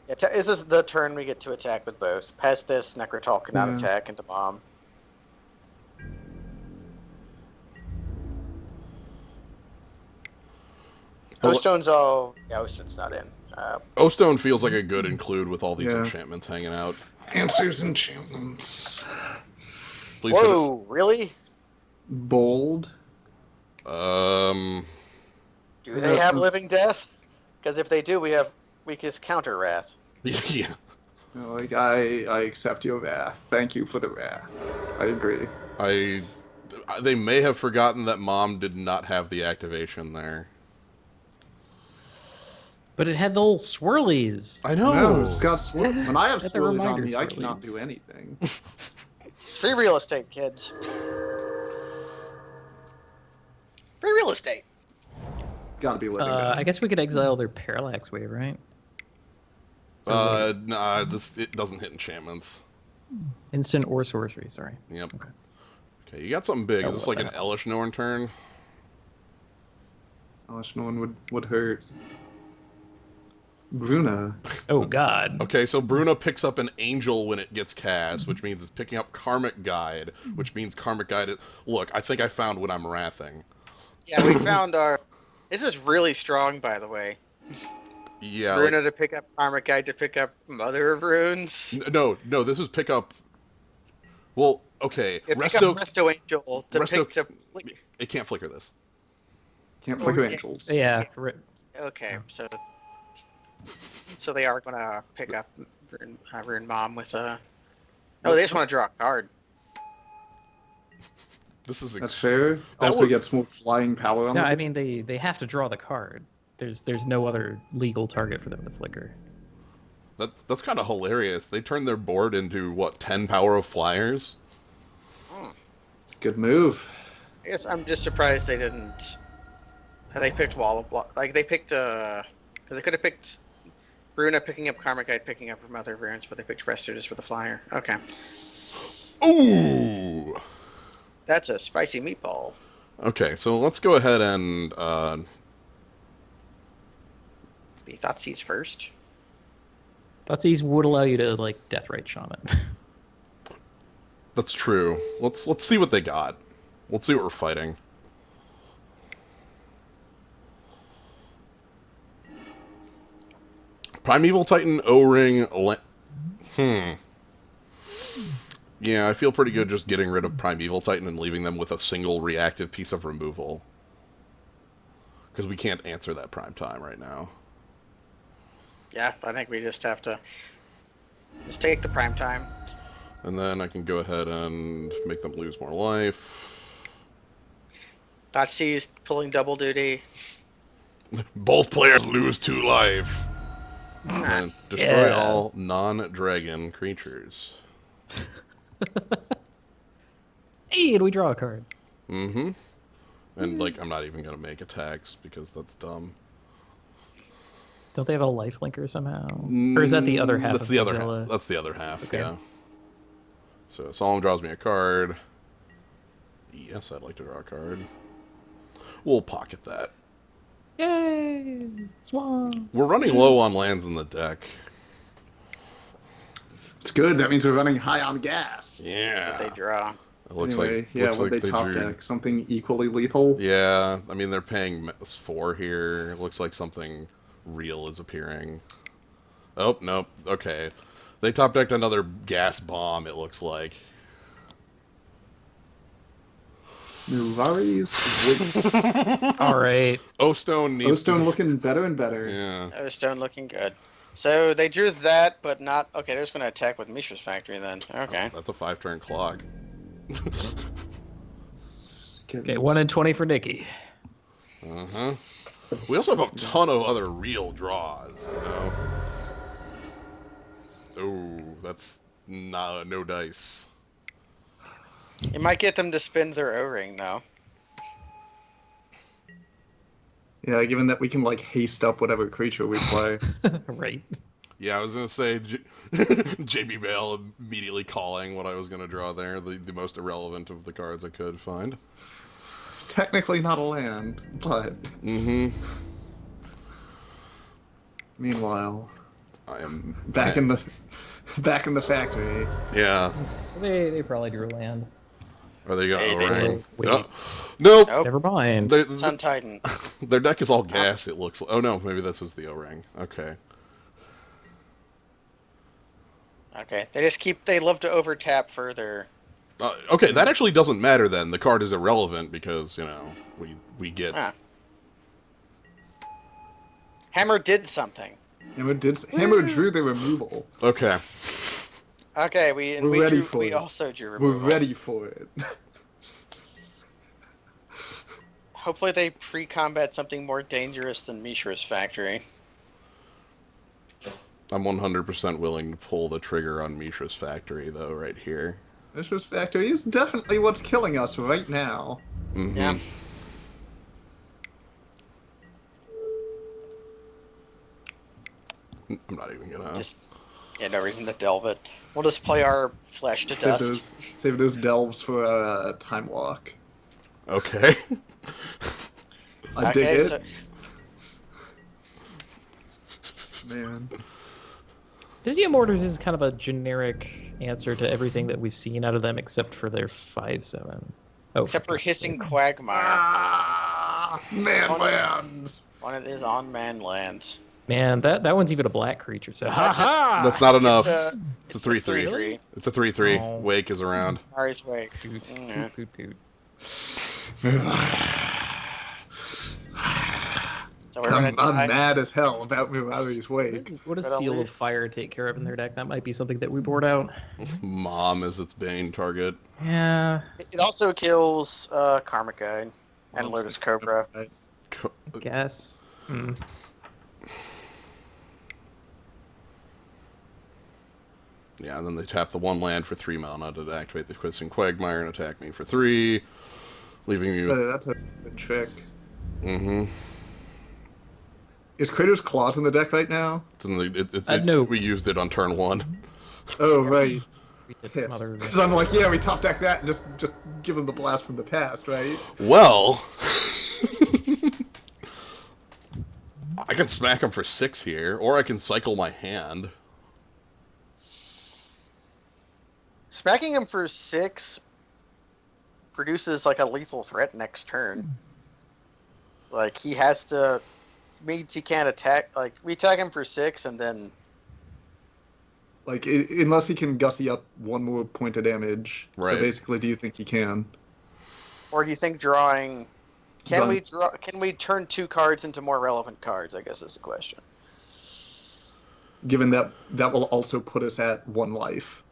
[SPEAKER 2] This is the turn we get to attack with both. Past this, Necrotal cannot attack into Mom. O-Stone's all... Yeah, O-Stone's not in.
[SPEAKER 1] O-Stone feels like a good include with all these enchantments hanging out.
[SPEAKER 4] Answers enchantments.
[SPEAKER 1] Please
[SPEAKER 2] Whoa, really?
[SPEAKER 4] Bold.
[SPEAKER 2] Do they have Living Death? Because if they do, we can counter Wrath.
[SPEAKER 1] Yeah.
[SPEAKER 4] Like, I accept your wrath. Thank you for the wrath. I agree.
[SPEAKER 1] They may have forgotten that Mom did not have the activation there.
[SPEAKER 3] But it had the little swirlies.
[SPEAKER 1] I know.
[SPEAKER 4] No, it's got when I have
[SPEAKER 3] Got the
[SPEAKER 4] swirlies on
[SPEAKER 3] reminder
[SPEAKER 4] me, I
[SPEAKER 3] swirlies.
[SPEAKER 4] cannot do anything.
[SPEAKER 2] Free real estate, kids. Free real estate.
[SPEAKER 4] It's got to be living.
[SPEAKER 3] I guess we could exile their Parallax Wave, right?
[SPEAKER 1] Nah, it doesn't hit enchantments.
[SPEAKER 3] Instant or sorcery, sorry.
[SPEAKER 1] Yep. Okay, you got something big. Is this like an Elish Norn turn?
[SPEAKER 4] Elish Norn would hurt. Bruna.
[SPEAKER 3] Oh, God.
[SPEAKER 1] Okay, so Bruna picks up an Angel when it gets cast, which means it's picking up Karmic Guide, which means Karmic Guide is... Look, I think I found what I'm wrathing.
[SPEAKER 2] Yeah, we found our... This is really strong, by the way.
[SPEAKER 1] Yeah.
[SPEAKER 2] Bruna to pick up Karmic Guide to pick up Mother of Runes.
[SPEAKER 1] No, this is pick up... Well, okay.
[SPEAKER 2] Pick up Resto Angel to pick to...
[SPEAKER 1] It can't flicker this.
[SPEAKER 4] Can't flicker angels.
[SPEAKER 3] Yeah.
[SPEAKER 2] Okay, so they are going to pick up Rune Mom with a... Oh, they just want to draw a card.
[SPEAKER 4] That's fair. Also gets more flying power on
[SPEAKER 3] No,
[SPEAKER 4] them.
[SPEAKER 3] I mean, they have to draw the card. There's no other legal target for them to flicker.
[SPEAKER 1] That's kind of hilarious. They turned their board into, what, 10 power of flyers?
[SPEAKER 4] It's a good move.
[SPEAKER 2] I guess I'm just surprised they didn't... They picked Wall of Block. Like, they picked... Because they could have picked... Bruna picking up Karmic Guide, picking up her Mother of Runes, but they picked Resto just for the flyer. Okay.
[SPEAKER 1] Ooh!
[SPEAKER 2] That's a spicy meatball.
[SPEAKER 1] Okay, so let's go ahead and...
[SPEAKER 2] Be Thoughtseize first.
[SPEAKER 3] Thoughtseize would allow you to, like, Deathrite Shaman.
[SPEAKER 1] That's true. Let's see what they got. Let's see what we're fighting. Primeval Titan, O-Ring, Yeah, I feel pretty good just getting rid of Primeval Titan and leaving them with a single reactive piece of removal. Because we can't answer that prime time right now.
[SPEAKER 2] Yeah, I think we just have to... Just take the prime time.
[SPEAKER 1] And then I can go ahead and make them lose more life.
[SPEAKER 2] Thoughtseize pulling double duty.
[SPEAKER 1] Both players lose 2 life. And destroy all non-dragon creatures.
[SPEAKER 3] Hey, and we draw a card.
[SPEAKER 1] Mm-hmm. And, like, I'm not even going to make attacks because that's dumb.
[SPEAKER 3] Don't they have a life linker somehow? Or is that the other half
[SPEAKER 1] That's
[SPEAKER 3] of
[SPEAKER 1] the other
[SPEAKER 3] Godzilla?
[SPEAKER 1] half. That's the other half,
[SPEAKER 3] Okay.
[SPEAKER 1] yeah. So Solemn draws me a card. Yes, I'd like to draw a card. We'll pocket that.
[SPEAKER 3] Yay! Swan!
[SPEAKER 1] We're running low on lands in the deck.
[SPEAKER 4] It's good. That means we're running high on gas.
[SPEAKER 1] Yeah.
[SPEAKER 2] They draw.
[SPEAKER 1] It looks
[SPEAKER 4] Anyway,
[SPEAKER 1] like
[SPEAKER 4] yeah,
[SPEAKER 1] looks
[SPEAKER 4] what
[SPEAKER 1] like
[SPEAKER 4] they top
[SPEAKER 1] drew.
[SPEAKER 4] deck? Something equally lethal?
[SPEAKER 1] Yeah, I mean they're paying 4 here. It looks like something real is appearing. Oh, nope. Okay. They top decked another gas bomb, it looks like.
[SPEAKER 4] Nuvari's
[SPEAKER 3] Alright.
[SPEAKER 1] O-Stone needs
[SPEAKER 4] O-Stone
[SPEAKER 1] to...
[SPEAKER 4] looking better and better.
[SPEAKER 1] Yeah.
[SPEAKER 2] Oh, Stone looking good. So they drew that, but not... Okay, they're just going to attack with Mishra's Factory then. Okay.
[SPEAKER 1] That's a 5-turn clock.
[SPEAKER 3] Okay, 1 in 20 for Nikki.
[SPEAKER 1] Uh-huh. We also have a ton of other real draws, you know? Oh, that's no dice.
[SPEAKER 2] You might get them to spin their O-ring, though.
[SPEAKER 4] Yeah, given that we can, like, haste up whatever creature we play.
[SPEAKER 3] Right.
[SPEAKER 1] Yeah, I was going to say JB Bale immediately calling what I was going to draw there, the most irrelevant of the cards I could find.
[SPEAKER 4] technically not a land, but
[SPEAKER 1] Mm-hmm.
[SPEAKER 4] meanwhile,
[SPEAKER 1] I am
[SPEAKER 4] back in the factory.
[SPEAKER 1] Yeah.
[SPEAKER 3] They probably drew land.
[SPEAKER 1] Are they got
[SPEAKER 2] Hey, they
[SPEAKER 1] O-ring?
[SPEAKER 3] Wait.
[SPEAKER 1] No. Nope.
[SPEAKER 2] Nope.
[SPEAKER 3] Never mind.
[SPEAKER 2] Sun Titan.
[SPEAKER 1] Their deck is all gas, it looks like. Oh no, maybe this is the O-ring. Okay.
[SPEAKER 2] Okay. They love to overtap further.
[SPEAKER 1] Okay, that actually doesn't matter then. The card is irrelevant because, we get...
[SPEAKER 2] Huh. Hammer did something.
[SPEAKER 4] Hammer drew the removal.
[SPEAKER 1] Okay.
[SPEAKER 2] Okay,
[SPEAKER 4] We're ready for
[SPEAKER 2] we
[SPEAKER 4] it.
[SPEAKER 2] also drew
[SPEAKER 4] We're
[SPEAKER 2] removal.
[SPEAKER 4] ready for it.
[SPEAKER 2] Hopefully they pre-combat something more dangerous than Mishra's Factory.
[SPEAKER 1] I'm 100% willing to pull the trigger on Mishra's Factory, though, right here.
[SPEAKER 4] Mishra's Factory is definitely what's killing us right now.
[SPEAKER 1] Mm-hmm.
[SPEAKER 2] Yeah.
[SPEAKER 1] I'm not even gonna...
[SPEAKER 2] No reason to delve it. We'll just play our flesh to dust.
[SPEAKER 4] Save those delves for a time walk.
[SPEAKER 1] Okay.
[SPEAKER 4] I dig it. Man.
[SPEAKER 3] Visium Mortars is kind of a generic answer to everything that we've seen out of them except for their 5/7. Oh,
[SPEAKER 2] Except for Hissing Quagmire.
[SPEAKER 4] Manlands!
[SPEAKER 2] When it is on Manlands.
[SPEAKER 3] Man, that one's even a black creature, so ha-ha!
[SPEAKER 1] That's not enough.
[SPEAKER 2] It's
[SPEAKER 1] It's a 3/3.
[SPEAKER 2] 3/3.
[SPEAKER 1] It's a 3/3.
[SPEAKER 3] Oh.
[SPEAKER 1] Wake is around.
[SPEAKER 2] Ari's Wake.
[SPEAKER 3] Poot,
[SPEAKER 2] Mm.
[SPEAKER 3] poot, poot, poot.
[SPEAKER 2] So we're gonna
[SPEAKER 4] I'm
[SPEAKER 2] die.
[SPEAKER 4] mad as hell about Mirari's Wake.
[SPEAKER 3] What does
[SPEAKER 2] But I'll
[SPEAKER 3] Seal
[SPEAKER 2] leave.
[SPEAKER 3] of Fire take care of in their deck? That might be something that we board out.
[SPEAKER 1] Mom is its bane target.
[SPEAKER 3] Yeah.
[SPEAKER 2] It also kills Karmic Guide and Lotus Cobra.
[SPEAKER 1] Co-
[SPEAKER 3] I guess. Hmm.
[SPEAKER 1] Yeah, and then they tap the one land for 3 mana to activate the Hissing Quagmire and attack me for 3, leaving me with...
[SPEAKER 4] So that's a good trick.
[SPEAKER 1] Mm-hmm.
[SPEAKER 4] Is Kratos Claws in the deck right now?
[SPEAKER 3] No.
[SPEAKER 1] We used it on turn 1.
[SPEAKER 4] Oh, right.
[SPEAKER 3] We did
[SPEAKER 4] Yes.
[SPEAKER 3] Mother of
[SPEAKER 4] Because I'm like, yeah, we top deck that and just give him the blast from the past, right?
[SPEAKER 1] Well... I can smack him for 6 here, or I can cycle my hand.
[SPEAKER 2] Smacking him for 6 produces like a lethal threat next turn. Like he has to means he can't attack. Like we attack him for 6 and then
[SPEAKER 4] Like, unless he can gussy up one more point of damage.
[SPEAKER 1] Right.
[SPEAKER 4] So basically, do you think he can?
[SPEAKER 2] or do you think drawing can
[SPEAKER 4] Done.
[SPEAKER 2] we draw can we turn 2 cards into more relevant cards, I guess is the question.
[SPEAKER 4] Given that that will also put us at 1 life.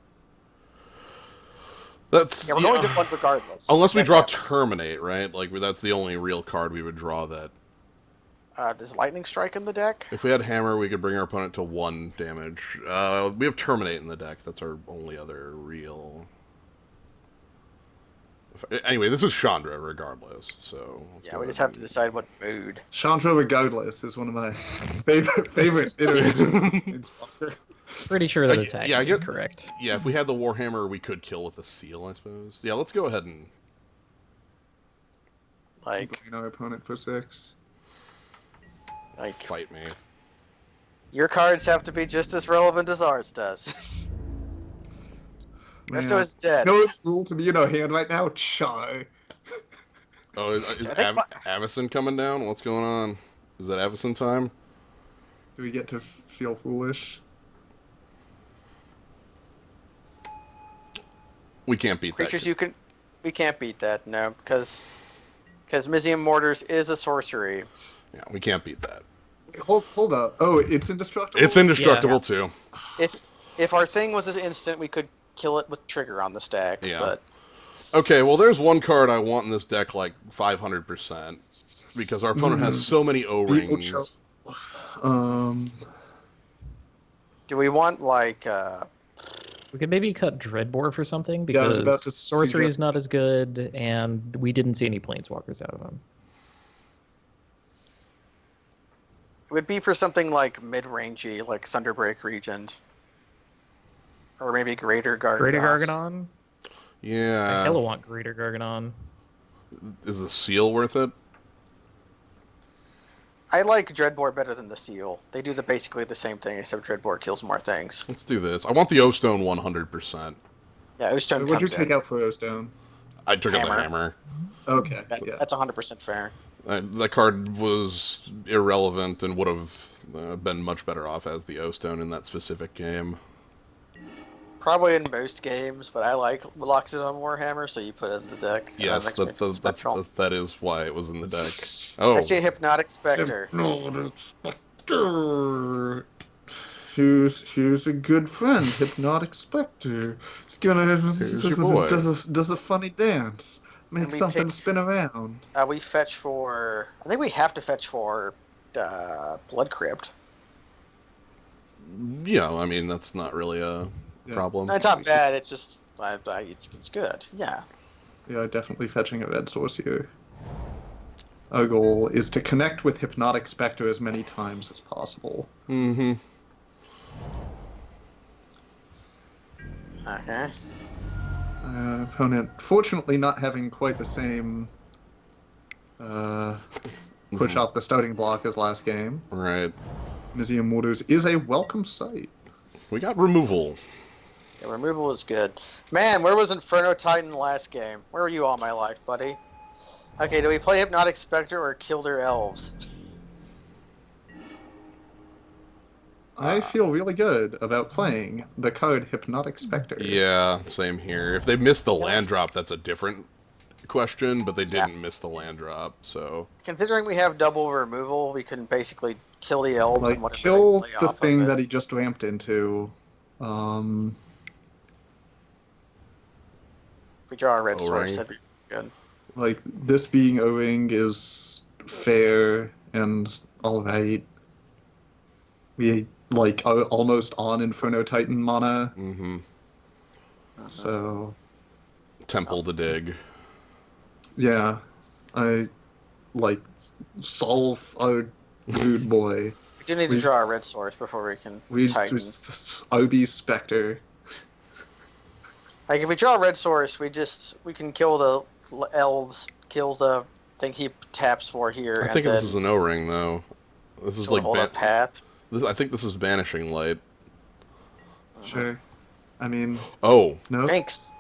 [SPEAKER 1] That's...
[SPEAKER 2] Yeah, we're going to 1 regardless.
[SPEAKER 1] Unless we
[SPEAKER 2] That's
[SPEAKER 1] draw
[SPEAKER 2] happening.
[SPEAKER 1] Terminate, right? Like, that's the only real card we would draw that...
[SPEAKER 2] Does Lightning Strike in the deck?
[SPEAKER 1] If we had Hammer, we could bring our opponent to 1 damage. We have Terminate in the deck. That's our only other real... Anyway, this is Chandra, regardless, so... let's
[SPEAKER 2] Yeah,
[SPEAKER 1] go
[SPEAKER 2] we
[SPEAKER 1] ahead
[SPEAKER 2] just have to
[SPEAKER 1] and-
[SPEAKER 2] decide what mood.
[SPEAKER 4] Chandra Regardless is one of my favorite iterations.
[SPEAKER 3] Pretty sure that
[SPEAKER 1] Like,
[SPEAKER 3] attack
[SPEAKER 1] yeah, I
[SPEAKER 3] is
[SPEAKER 1] get-
[SPEAKER 3] correct.
[SPEAKER 1] Yeah, if we had the Warhammer, we could kill with a seal, I suppose. Yeah, let's go ahead and...
[SPEAKER 2] Like
[SPEAKER 4] Bring our opponent for 6.
[SPEAKER 1] Fight me.
[SPEAKER 2] your cards have to be just as relevant as ours does. Rest of
[SPEAKER 4] Man.
[SPEAKER 2] us dead.
[SPEAKER 4] No rule to be in our hand right now? Char.
[SPEAKER 1] Oh, is
[SPEAKER 2] I think
[SPEAKER 1] Avacyn coming down? What's going on? Is that Avacyn time?
[SPEAKER 4] Do we get to feel foolish?
[SPEAKER 1] We can't beat that.
[SPEAKER 2] Creatures we can't beat that, no, because Misium Mortars is a sorcery.
[SPEAKER 1] Yeah, we can't beat that.
[SPEAKER 4] Hold up. Oh, it's indestructible?
[SPEAKER 1] It's indestructible, too.
[SPEAKER 2] If our thing was an instant, we could kill it with trigger on the stack.
[SPEAKER 1] Yeah.
[SPEAKER 2] But
[SPEAKER 1] Okay, well, there's one card I want in this deck, like, 500%. Because our opponent has so many O-rings.
[SPEAKER 2] do we want like
[SPEAKER 3] We could maybe cut Dreadbore for something
[SPEAKER 4] Yeah, I was
[SPEAKER 3] because
[SPEAKER 4] about to
[SPEAKER 3] sorcery is
[SPEAKER 4] suggest-
[SPEAKER 3] not as good, and we didn't see any planeswalkers out of him.
[SPEAKER 2] it would be for something like mid-rangey, like Sunderbreak Regent, or maybe Greater Garganon.
[SPEAKER 3] Greater Garganon? I
[SPEAKER 1] Yeah.
[SPEAKER 3] hella want Greater Garganon.
[SPEAKER 1] Is the seal worth it?
[SPEAKER 2] I like Dreadbore better than the Seal. They do basically the same thing, except Dreadbore kills more things.
[SPEAKER 1] Let's do this. I want the O-Stone 100%.
[SPEAKER 2] Yeah, Oostone
[SPEAKER 4] What'd you
[SPEAKER 2] comes
[SPEAKER 4] take
[SPEAKER 2] in.
[SPEAKER 4] out for Oostone?
[SPEAKER 1] I took out the
[SPEAKER 2] Hammer.
[SPEAKER 1] hammer.
[SPEAKER 4] Okay, yeah.
[SPEAKER 2] That's 100% fair.
[SPEAKER 1] That card was irrelevant and would have been much better off as the O-Stone in that specific game.
[SPEAKER 2] Probably in most games, but I like Loxodon on Warhammer, so you put it in the deck. and
[SPEAKER 1] Yes,
[SPEAKER 2] that makes me special.
[SPEAKER 1] that is why it was in the deck. Oh,
[SPEAKER 2] I see a Hypnotic Spectre.
[SPEAKER 4] Hypnotic Spectre. She's a good friend, Hypnotic Spectre. It's gonna
[SPEAKER 1] Here's your boy.
[SPEAKER 4] does a funny dance. Make
[SPEAKER 2] And we
[SPEAKER 4] something
[SPEAKER 2] pick-
[SPEAKER 4] spin around.
[SPEAKER 2] We fetch for... I think we have to fetch for Blood Crypt.
[SPEAKER 1] yeah, I mean, that's not really a problem.
[SPEAKER 2] No, it's not bad, it's just... it's good, yeah.
[SPEAKER 4] Yeah, definitely fetching a red source here. Our goal is to connect with Hypnotic Spectre as many times as possible.
[SPEAKER 1] Mm-hmm.
[SPEAKER 2] Okay.
[SPEAKER 4] Opponent, fortunately, not having quite the same push off the starting block as last game.
[SPEAKER 1] Right.
[SPEAKER 4] Museum Mortars is a welcome sight.
[SPEAKER 1] We got removal.
[SPEAKER 2] Yeah, removal is good. Man, where was Inferno Titan last game? Where were you all my life, buddy? Okay, do we play Hypnotic Spectre or kill their elves?
[SPEAKER 4] I feel really good about playing the card Hypnotic Spectre.
[SPEAKER 1] Yeah, same here. If they missed the land drop, that's a different question, but they didn't miss the land drop, so...
[SPEAKER 2] Considering we have double removal, we can basically kill the elves and
[SPEAKER 4] Like,
[SPEAKER 2] whatever
[SPEAKER 4] kill
[SPEAKER 2] they lay
[SPEAKER 4] the
[SPEAKER 2] off
[SPEAKER 4] thing
[SPEAKER 2] of
[SPEAKER 4] that
[SPEAKER 2] it.
[SPEAKER 4] he just ramped into.
[SPEAKER 2] If we draw a red
[SPEAKER 1] O-ring.
[SPEAKER 2] source, that'd be good.
[SPEAKER 4] Like, this being O-ring is fair and alright. We, like, are almost on Inferno Titan mana,
[SPEAKER 1] Mm-hmm.
[SPEAKER 4] so...
[SPEAKER 1] Temple to dig.
[SPEAKER 4] Yeah. I, like, solve our dude boy.
[SPEAKER 2] We do need to draw a red source before we can Titan.
[SPEAKER 4] OB Spectre.
[SPEAKER 2] Like, if we draw a red source, we can kill the elves, kill the thing he taps for here.
[SPEAKER 1] I
[SPEAKER 2] and
[SPEAKER 1] think
[SPEAKER 2] then
[SPEAKER 1] this is an O-ring, though. This is like...
[SPEAKER 2] hold a path.
[SPEAKER 1] I think this is Banishing Light.
[SPEAKER 4] Sure. I mean,
[SPEAKER 1] Oh,
[SPEAKER 4] no.
[SPEAKER 2] Thanks.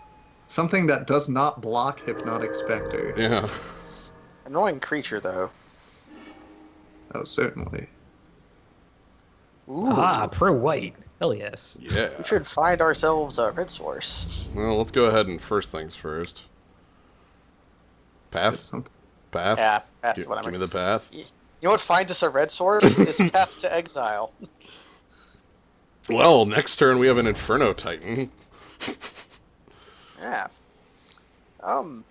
[SPEAKER 4] Something that does not block Hypnotic Spectre.
[SPEAKER 1] yeah.
[SPEAKER 2] Annoying creature, though.
[SPEAKER 4] Oh, certainly.
[SPEAKER 2] Ooh.
[SPEAKER 3] Ah, pro white. Hell yes.
[SPEAKER 1] Yeah.
[SPEAKER 2] We should find ourselves a red source.
[SPEAKER 1] Well, let's go ahead and first things first. Path?
[SPEAKER 4] Something.
[SPEAKER 1] Path?
[SPEAKER 2] Yeah, that's
[SPEAKER 1] Give,
[SPEAKER 2] what I'm
[SPEAKER 1] give me the path.
[SPEAKER 2] You know what finds us a red source? Is Path to Exile.
[SPEAKER 1] Well, next turn we have an Inferno Titan.
[SPEAKER 2] Yeah. Do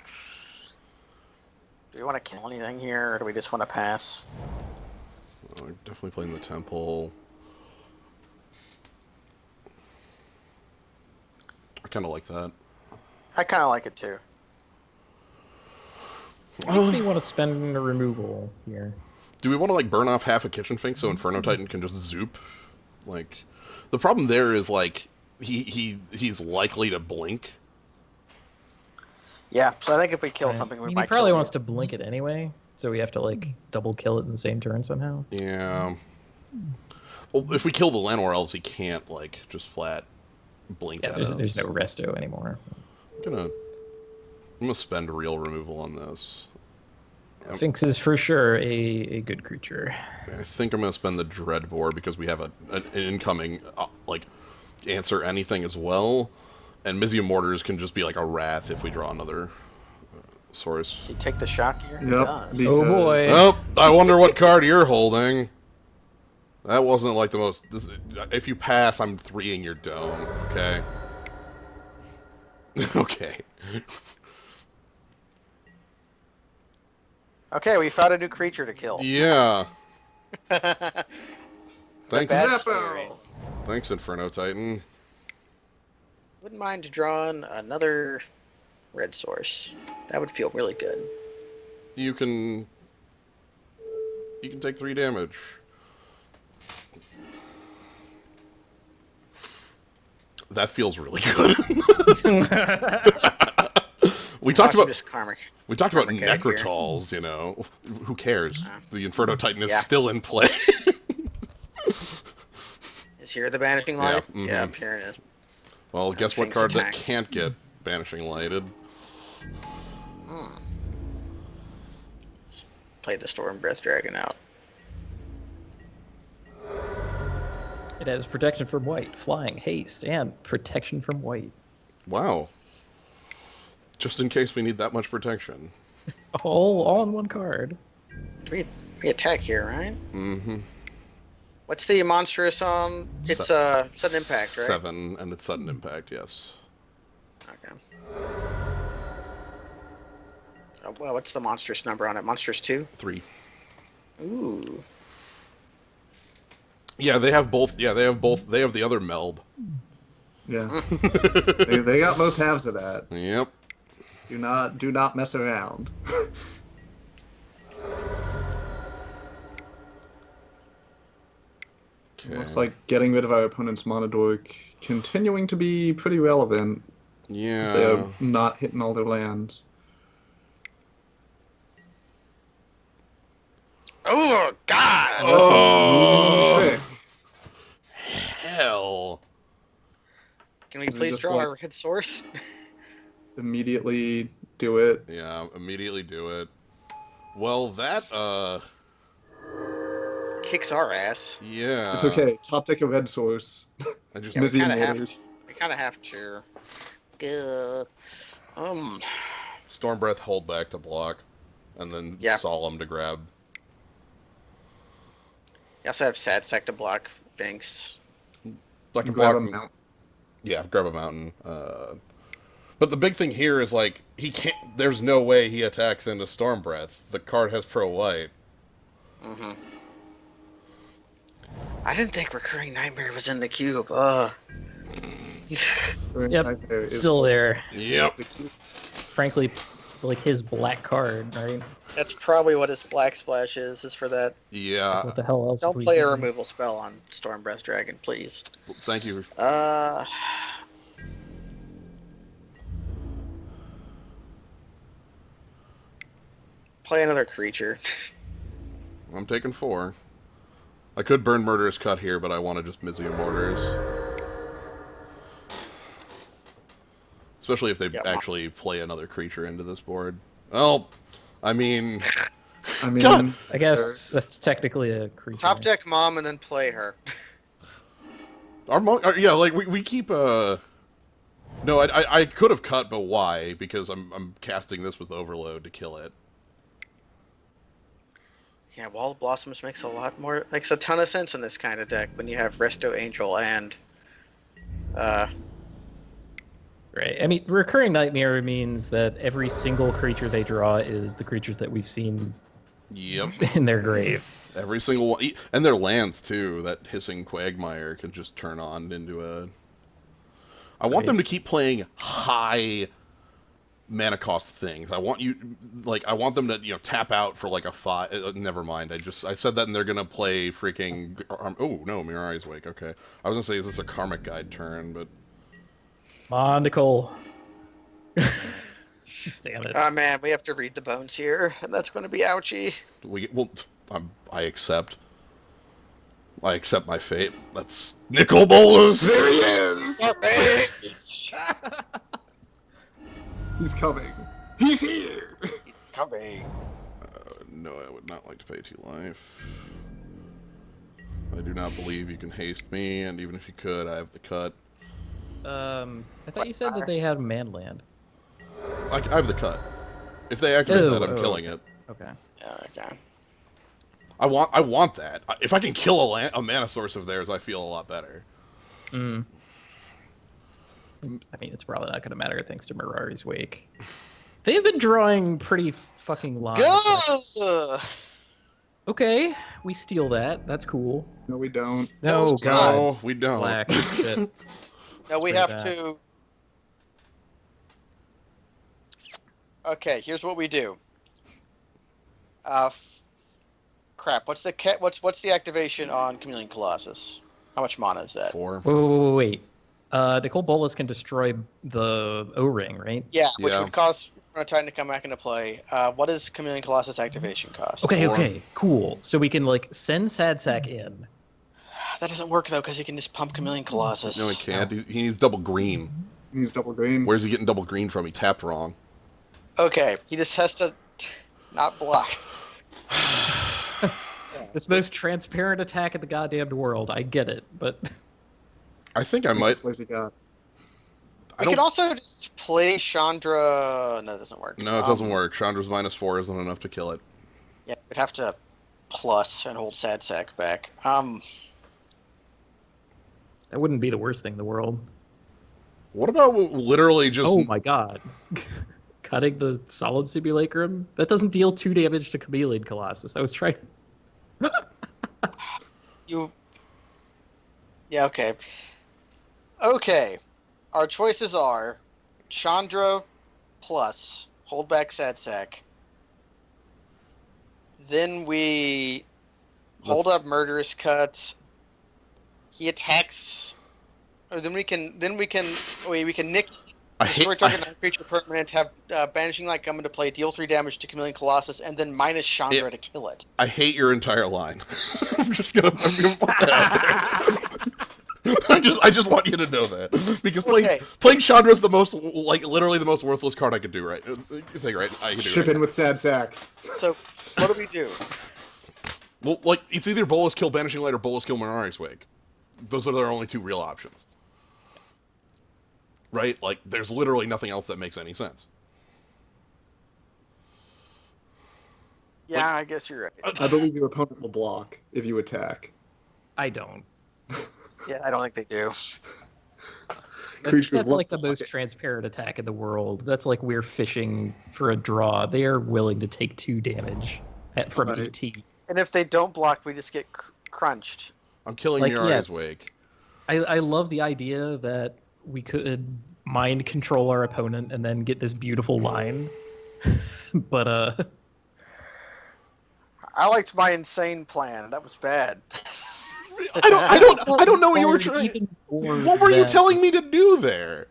[SPEAKER 2] we want to kill anything here, or do we just want to pass?
[SPEAKER 1] Oh, I'm definitely playing the Temple. I kind of like that.
[SPEAKER 2] I kind of like it too.
[SPEAKER 3] Makes me want to spend a removal here.
[SPEAKER 1] Do we want to, like, burn off half a Kitchen Finks so Inferno Titan can just zoop? Like, the problem there is, like, he's likely to blink.
[SPEAKER 2] Yeah, so I think if we kill
[SPEAKER 3] Right.
[SPEAKER 2] something, we
[SPEAKER 3] I mean,
[SPEAKER 2] might
[SPEAKER 3] he probably
[SPEAKER 2] kill
[SPEAKER 3] wants
[SPEAKER 2] it.
[SPEAKER 3] to blink it anyway, so we have to like double kill it in the same turn somehow.
[SPEAKER 1] Yeah. Well, if we kill the Llanowar Elves, he can't, like, just flat blink
[SPEAKER 3] Yeah,
[SPEAKER 1] at
[SPEAKER 3] there's,
[SPEAKER 1] us.
[SPEAKER 3] there's no resto anymore.
[SPEAKER 1] I'm gonna spend real removal on this.
[SPEAKER 3] Finks is for sure a good creature.
[SPEAKER 1] I think I'm gonna spend the Dreadbore because we have an incoming, like, answer anything as well. And Museum Mortars can just be like a Wrath if we draw another source.
[SPEAKER 2] Does he take the shock here? He
[SPEAKER 4] Yep.
[SPEAKER 2] does.
[SPEAKER 4] Because-
[SPEAKER 3] Oh boy.
[SPEAKER 1] Oh, I wonder what card you're holding. That wasn't like the most... if you pass, I'm 3-ing your dome, okay? Okay.
[SPEAKER 2] Okay, we found a new creature to kill.
[SPEAKER 1] Yeah.
[SPEAKER 2] The
[SPEAKER 1] Thanks,
[SPEAKER 2] bad
[SPEAKER 4] Zappo!
[SPEAKER 2] spirit.
[SPEAKER 1] thanks, Inferno Titan.
[SPEAKER 2] Wouldn't mind drawing another red source. That would feel really good.
[SPEAKER 1] You can take 3 damage. That feels really good. we talked about
[SPEAKER 2] this karmic.
[SPEAKER 1] we talked about
[SPEAKER 2] Karmic guy here.
[SPEAKER 1] Necrotals. You know, who cares? The Inferno Titan is
[SPEAKER 2] Yeah.
[SPEAKER 1] still in play.
[SPEAKER 2] Is here the Banishing
[SPEAKER 1] Yeah,
[SPEAKER 2] Light?
[SPEAKER 1] mhm.
[SPEAKER 2] Yeah, here it is.
[SPEAKER 1] Well, guess what
[SPEAKER 2] Things
[SPEAKER 1] card that
[SPEAKER 2] attacks.
[SPEAKER 1] can't get Banishing Lighted?
[SPEAKER 2] Play the Storm Breath Dragon out.
[SPEAKER 3] It has protection from white, flying, haste, and protection from white.
[SPEAKER 1] Wow. Just in case we need that much protection.
[SPEAKER 3] All in one card.
[SPEAKER 2] We attack here, right?
[SPEAKER 1] Mm-hmm.
[SPEAKER 2] What's the monstrous on? It's sudden impact, right?
[SPEAKER 1] 7, and it's sudden impact, yes.
[SPEAKER 2] Okay. Oh, well, what's the monstrous number on it? Monstrous 2?
[SPEAKER 1] 3.
[SPEAKER 2] Ooh.
[SPEAKER 1] Yeah, they have both. Yeah, they have both. They have the other meld.
[SPEAKER 4] Yeah. they got both halves of that.
[SPEAKER 1] Yep.
[SPEAKER 4] Do not mess around.
[SPEAKER 1] Okay.
[SPEAKER 4] Looks like getting rid of our opponent's Monodork continuing to be pretty relevant.
[SPEAKER 1] Yeah.
[SPEAKER 4] They're not hitting all their lands.
[SPEAKER 2] Oh, God!
[SPEAKER 1] Oh,
[SPEAKER 4] Trick.
[SPEAKER 1] hell.
[SPEAKER 2] Can we
[SPEAKER 4] Is it
[SPEAKER 2] please
[SPEAKER 4] just
[SPEAKER 2] draw
[SPEAKER 4] like-
[SPEAKER 2] our hit source?
[SPEAKER 4] Immediately do it.
[SPEAKER 1] Yeah, immediately do it. Well, that,
[SPEAKER 2] Kicks our ass.
[SPEAKER 1] yeah.
[SPEAKER 4] It's okay. Top deck a red source.
[SPEAKER 1] I just,
[SPEAKER 2] Yeah, we
[SPEAKER 4] Mizzy
[SPEAKER 2] kind of have.
[SPEAKER 4] Waters.
[SPEAKER 2] We kind of have to. Good.
[SPEAKER 1] Storm Breath hold back to block, and then
[SPEAKER 2] Yeah.
[SPEAKER 1] Solemn to grab.
[SPEAKER 2] You also have Sad Sec to block Binks.
[SPEAKER 1] Like a
[SPEAKER 4] Grab a
[SPEAKER 1] block.
[SPEAKER 4] mount.
[SPEAKER 1] Yeah, grab a mountain. But the big thing here is, like, he can't. There's no way he attacks into Storm Breath. The card has pro white.
[SPEAKER 2] Mm-hmm. I didn't think Recurring Nightmare was in the cube.
[SPEAKER 3] Yep, still there.
[SPEAKER 1] Yep.
[SPEAKER 3] Frankly, like his black card, right?
[SPEAKER 2] That's probably what his Black Splash is for that.
[SPEAKER 1] Yeah.
[SPEAKER 3] What the hell else? have
[SPEAKER 2] Don't
[SPEAKER 3] we
[SPEAKER 2] play a
[SPEAKER 3] seen?
[SPEAKER 2] removal spell on Storm Breath Dragon, please.
[SPEAKER 1] Thank you.
[SPEAKER 2] Play another creature.
[SPEAKER 1] I'm taking 4. I could burn Murderous Cut here, but I want to just Mizzy Mortars. Especially if they
[SPEAKER 2] Yeah,
[SPEAKER 1] actually play another creature into this board. Well, I mean...
[SPEAKER 4] I mean,
[SPEAKER 1] God!
[SPEAKER 3] I guess that's technically a creature.
[SPEAKER 2] Top deck Mom and then play her.
[SPEAKER 1] Yeah, like, we keep, No, I could have cut, but why? Because I'm casting this with Overload to kill it.
[SPEAKER 2] Yeah, Wall of Blossoms makes a ton of sense in this kind of deck when you have Resto Angel and
[SPEAKER 3] Right. I mean, Recurring Nightmare means that every single creature they draw is the creatures that we've seen
[SPEAKER 1] Yep.
[SPEAKER 3] in their grave.
[SPEAKER 1] Every single one. And their lands, too. That Hissing Quagmire can just turn on into a... I want them to keep playing high mana cost things. I want them to, tap out for like a 5... never mind. I said that and they're gonna play freaking... oh, no, Mirai's Wake. Okay. I was gonna say, is this a Karmic Guide turn, but...
[SPEAKER 3] Come on, Nicole. Damn it.
[SPEAKER 2] oh man, we have to read the bones here, and that's going to be ouchy.
[SPEAKER 1] I accept. I accept my fate. That's Nicol Bolas!
[SPEAKER 4] there he is!
[SPEAKER 2] He's
[SPEAKER 4] He's coming. He's here!
[SPEAKER 2] coming.
[SPEAKER 1] No, I would not like to pay 2 life. I do not believe you can haste me, and even if you could, I have the cut.
[SPEAKER 3] I thought you said that they had Manland.
[SPEAKER 1] I have the cut. If they activate that, I'm
[SPEAKER 3] oh,
[SPEAKER 1] killing
[SPEAKER 3] okay.
[SPEAKER 1] it.
[SPEAKER 3] Okay.
[SPEAKER 2] Okay.
[SPEAKER 1] I want that. If I can kill a mana source of theirs, I feel a lot better.
[SPEAKER 3] I mean, it's probably not going to matter thanks to Mirari's Wake. They have been drawing pretty fucking long.
[SPEAKER 2] Go!
[SPEAKER 3] Okay, we steal that. That's cool.
[SPEAKER 4] No, we don't.
[SPEAKER 3] No, God.
[SPEAKER 1] No, we don't.
[SPEAKER 3] Black shit.
[SPEAKER 2] No, we
[SPEAKER 3] Pretty
[SPEAKER 2] have
[SPEAKER 3] bad.
[SPEAKER 2] to. Okay, here's what we do. Crap. What's the activation on Chameleon Colossus? How much mana is that?
[SPEAKER 1] 4.
[SPEAKER 3] Wait. Nicol Bolas can destroy the O-ring, right?
[SPEAKER 2] Yeah, which
[SPEAKER 1] Yeah.
[SPEAKER 2] would cost Titan to come back into play. What is Chameleon Colossus activation cost?
[SPEAKER 3] Okay,
[SPEAKER 1] 4.
[SPEAKER 3] okay, cool. So we can like send Sad Sack in.
[SPEAKER 2] That doesn't work though, because you can just pump Chameleon Colossus.
[SPEAKER 1] No, he can't. He needs double green.
[SPEAKER 4] He's double green.
[SPEAKER 1] Where's he getting double green from? He tapped wrong.
[SPEAKER 2] Okay, he just has to not block.
[SPEAKER 3] This most transparent attack in the goddamn world. I get it, but
[SPEAKER 1] I think I might.
[SPEAKER 4] Where's he got?
[SPEAKER 2] We can also just play Chandra. No, it doesn't work.
[SPEAKER 1] No, it doesn't work. Chandra's -4 isn't enough to kill it.
[SPEAKER 2] Yeah, we'd have to plus and hold Sad Sack back.
[SPEAKER 3] that wouldn't be the worst thing in the world.
[SPEAKER 1] What about literally just...
[SPEAKER 3] Oh my god. Cutting the Solemn Simulacrum? That doesn't deal 2 damage to Chameleon Colossus. I was trying...
[SPEAKER 2] Yeah, okay. Okay. Our choices are Chandra plus hold back Sad Sack. Then we hold up Murderous Cut. He attacks, or then we can nick. Destroy target non-creature permanent. Have Banishing Light come into play. Deal 3 damage to Chameleon Colossus, and then minus Chandra to kill it.
[SPEAKER 1] I hate your entire line. I'm gonna put that out there. I just want you to know that, because playing Chandra is the most, literally the most worthless card I could do. Right? I can do
[SPEAKER 4] Ship in with Sad Sack.
[SPEAKER 2] So what do we do?
[SPEAKER 1] Well, it's either Bolas kill Banishing Light or Bolas kill Minari's Wake. Those are their only 2 real options. Right? Like, there's literally nothing else that makes any sense.
[SPEAKER 2] Yeah, I guess you're right.
[SPEAKER 4] I believe your opponent will block if you attack.
[SPEAKER 3] I don't.
[SPEAKER 2] Yeah, I don't think they do.
[SPEAKER 3] That's like the most transparent attack in the world. That's like we're fishing for a draw. They are willing to take 2 damage from ET.
[SPEAKER 2] And if they don't block, we just get crunched.
[SPEAKER 1] I'm killing Minari's Wake.
[SPEAKER 3] I love the idea that we could mind control our opponent and then get this beautiful line. But
[SPEAKER 2] I liked my insane plan. That was bad.
[SPEAKER 1] I don't know what you were trying. What were you telling me to do there?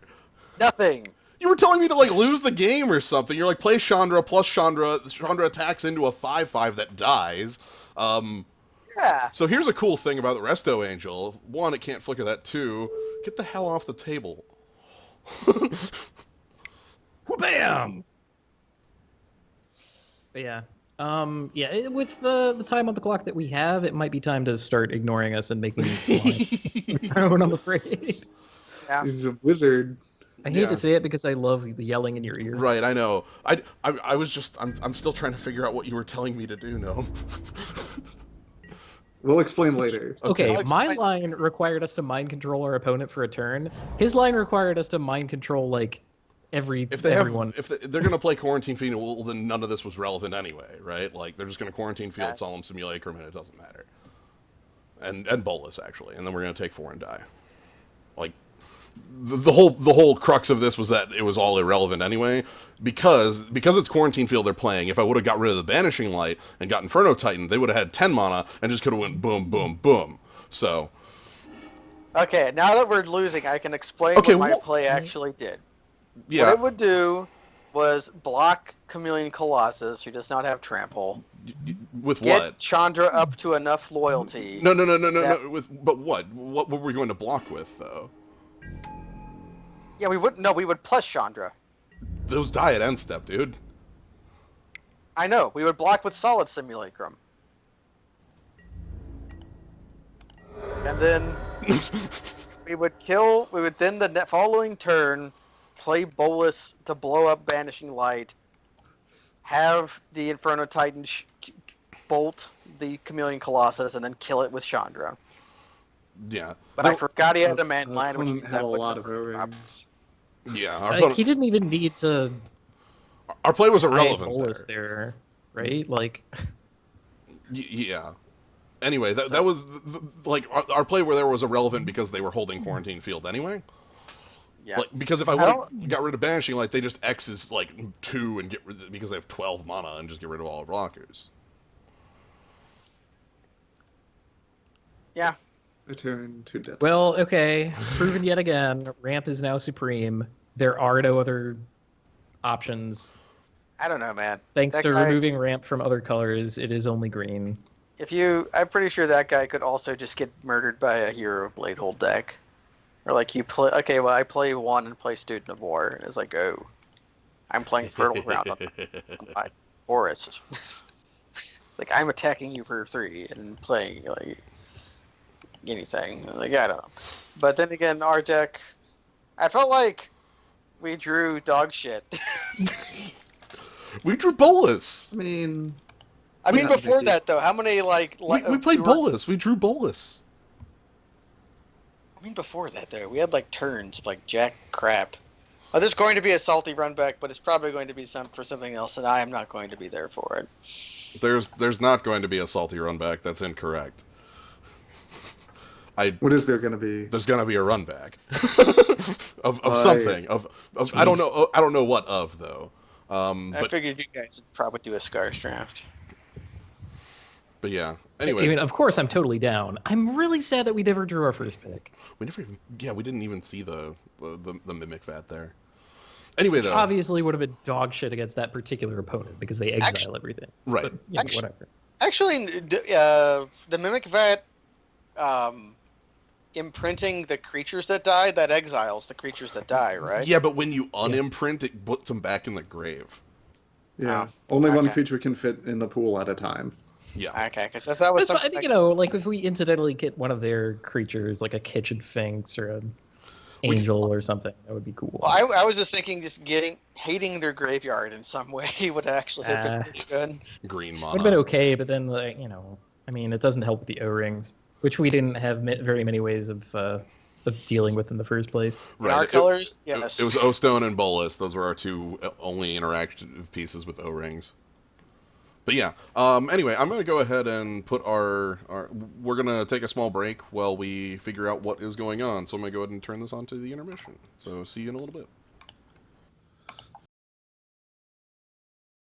[SPEAKER 2] Nothing.
[SPEAKER 1] You were telling me to lose the game or something. You're like, play Chandra plus Chandra. Chandra attacks into a 5/5 that dies.
[SPEAKER 2] Yeah.
[SPEAKER 1] So here's a cool thing about the Resto Angel. 1, it can't flicker that. 2, get the hell off the table.
[SPEAKER 3] Bam. But yeah. With the time on the clock that we have, it might be time to start ignoring us and making I'm afraid.
[SPEAKER 2] Yeah.
[SPEAKER 4] He's a wizard.
[SPEAKER 3] I hate to say it because I love the yelling in your ear.
[SPEAKER 1] Right, I know. I was just I'm still trying to figure out what you were telling me to do, Gnome.
[SPEAKER 4] We'll explain later.
[SPEAKER 3] Okay, my line required us to mind control our opponent for a turn. His line required us to mind control everyone.
[SPEAKER 1] If they're gonna play Quarantine Field, well, then none of this was relevant anyway, right? Like, they're just gonna Quarantine Field, Solemn Simulacrum, and it doesn't matter. And Bolas, actually, and then we're gonna take 4 and die. Like, the whole crux of this was that it was all irrelevant anyway, because it's Quarantine Field they're playing. If I would have got rid of the Banishing Light and got Inferno Titan, they would have had 10 mana and just could have went boom, boom, boom. So.
[SPEAKER 2] Okay, now that we're losing, I can explain what my play actually did.
[SPEAKER 1] Yeah.
[SPEAKER 2] What it would do was block Chameleon Colossus, who does not have trample.
[SPEAKER 1] With
[SPEAKER 2] Get
[SPEAKER 1] what?
[SPEAKER 2] Chandra up to enough loyalty.
[SPEAKER 1] No. But what? What were we going to block with, though?
[SPEAKER 2] Yeah, we would plus Chandra.
[SPEAKER 1] Those die at end step, dude.
[SPEAKER 2] I know. We would block with Solid Simulacrum. And then we would then the following turn play Bolas to blow up Banishing Light, have the Inferno Titan bolt the Chameleon Colossus, and then kill it with Chandra.
[SPEAKER 1] Yeah.
[SPEAKER 2] But I forgot he had a man line, which
[SPEAKER 4] had a lot of overruns.
[SPEAKER 1] Yeah.
[SPEAKER 3] He didn't even need to.
[SPEAKER 1] Our play was irrelevant
[SPEAKER 3] there, right? Like.
[SPEAKER 1] Yeah. Anyway, that was our play where there was irrelevant because they were holding Quarantine Field anyway.
[SPEAKER 2] Yeah.
[SPEAKER 1] Because if I would have got rid of Banishing Light, they just X's 2 and get rid because they have 12 mana and just get rid of all our blockers.
[SPEAKER 2] Yeah.
[SPEAKER 4] Return to death.
[SPEAKER 3] Well, okay. Proven yet again. Ramp is now supreme. There are no other options.
[SPEAKER 2] I don't know, man.
[SPEAKER 3] Thanks
[SPEAKER 2] That
[SPEAKER 3] to
[SPEAKER 2] guy-
[SPEAKER 3] removing ramp from other colors, it is only green.
[SPEAKER 2] I'm pretty sure that guy could also just get murdered by a hero blade hold deck. Or like you play, okay, well I play one and play Student of War, and it's like, oh, I'm playing Fertile Ground on my forest. It's like I'm attacking you for 3 and playing like anything. Like I don't know. But then again, our deck, I felt like we drew dog shit.
[SPEAKER 1] We drew Bolus.
[SPEAKER 4] I mean,
[SPEAKER 2] I mean,
[SPEAKER 4] Yeah,
[SPEAKER 2] before
[SPEAKER 4] Vicky.
[SPEAKER 2] that though, how many
[SPEAKER 1] We played Bolus. We drew Bolus.
[SPEAKER 2] I mean, before that though, we had like turns of like jack crap. Oh, there's going to be a salty run back, but it's probably going to be for something else, and I am not going to be there for it.
[SPEAKER 1] There's not going to be a salty run back. That's incorrect.
[SPEAKER 4] what is there going to be?
[SPEAKER 1] There's going to be a run back of
[SPEAKER 4] Right.
[SPEAKER 1] something of I don't know what of though.
[SPEAKER 2] I
[SPEAKER 1] But
[SPEAKER 2] figured you guys would probably do a Scars draft.
[SPEAKER 1] yeah.
[SPEAKER 3] I
[SPEAKER 1] Anyway,
[SPEAKER 3] mean, of course, I'm totally down. I'm really sad that we never drew our first pick.
[SPEAKER 1] we didn't even see the Mimic Vat there. Anyway, though,
[SPEAKER 3] Obviously, would have been dog shit against that particular opponent because they exile everything.
[SPEAKER 1] Right.
[SPEAKER 3] But, you know,
[SPEAKER 2] Actu-
[SPEAKER 3] whatever.
[SPEAKER 2] Actually, the Mimic Vat imprinting the creatures that die, that exiles the creatures that die, right?
[SPEAKER 1] yeah, but when you unimprint, it puts them back in the grave.
[SPEAKER 4] Yeah.
[SPEAKER 2] Oh,
[SPEAKER 4] Only one
[SPEAKER 2] okay.
[SPEAKER 4] creature can fit in the pool at a time.
[SPEAKER 1] Yeah.
[SPEAKER 2] Okay, because if that was
[SPEAKER 3] That's fine. I
[SPEAKER 2] something
[SPEAKER 3] think, you know, like if we incidentally get one of their creatures, like a Kitchen Sphinx or an Angel or something, that would be cool.
[SPEAKER 2] Well, I was just thinking, just hating their graveyard in some way would actually have been pretty good.
[SPEAKER 1] Green
[SPEAKER 3] Would
[SPEAKER 1] mana.
[SPEAKER 3] have been okay, but then, like, you know, I mean, it doesn't help with the O-rings, which we didn't have very many ways of dealing with in the first place.
[SPEAKER 2] In our colors, yes.
[SPEAKER 1] It was O-Stone and Bolus. Those were our two only interactive pieces with O-Rings. But yeah, anyway, I'm going to go ahead and put we're going to take a small break while we figure out what is going on. So I'm going to go ahead and turn this on to the intermission. So see you in a little bit.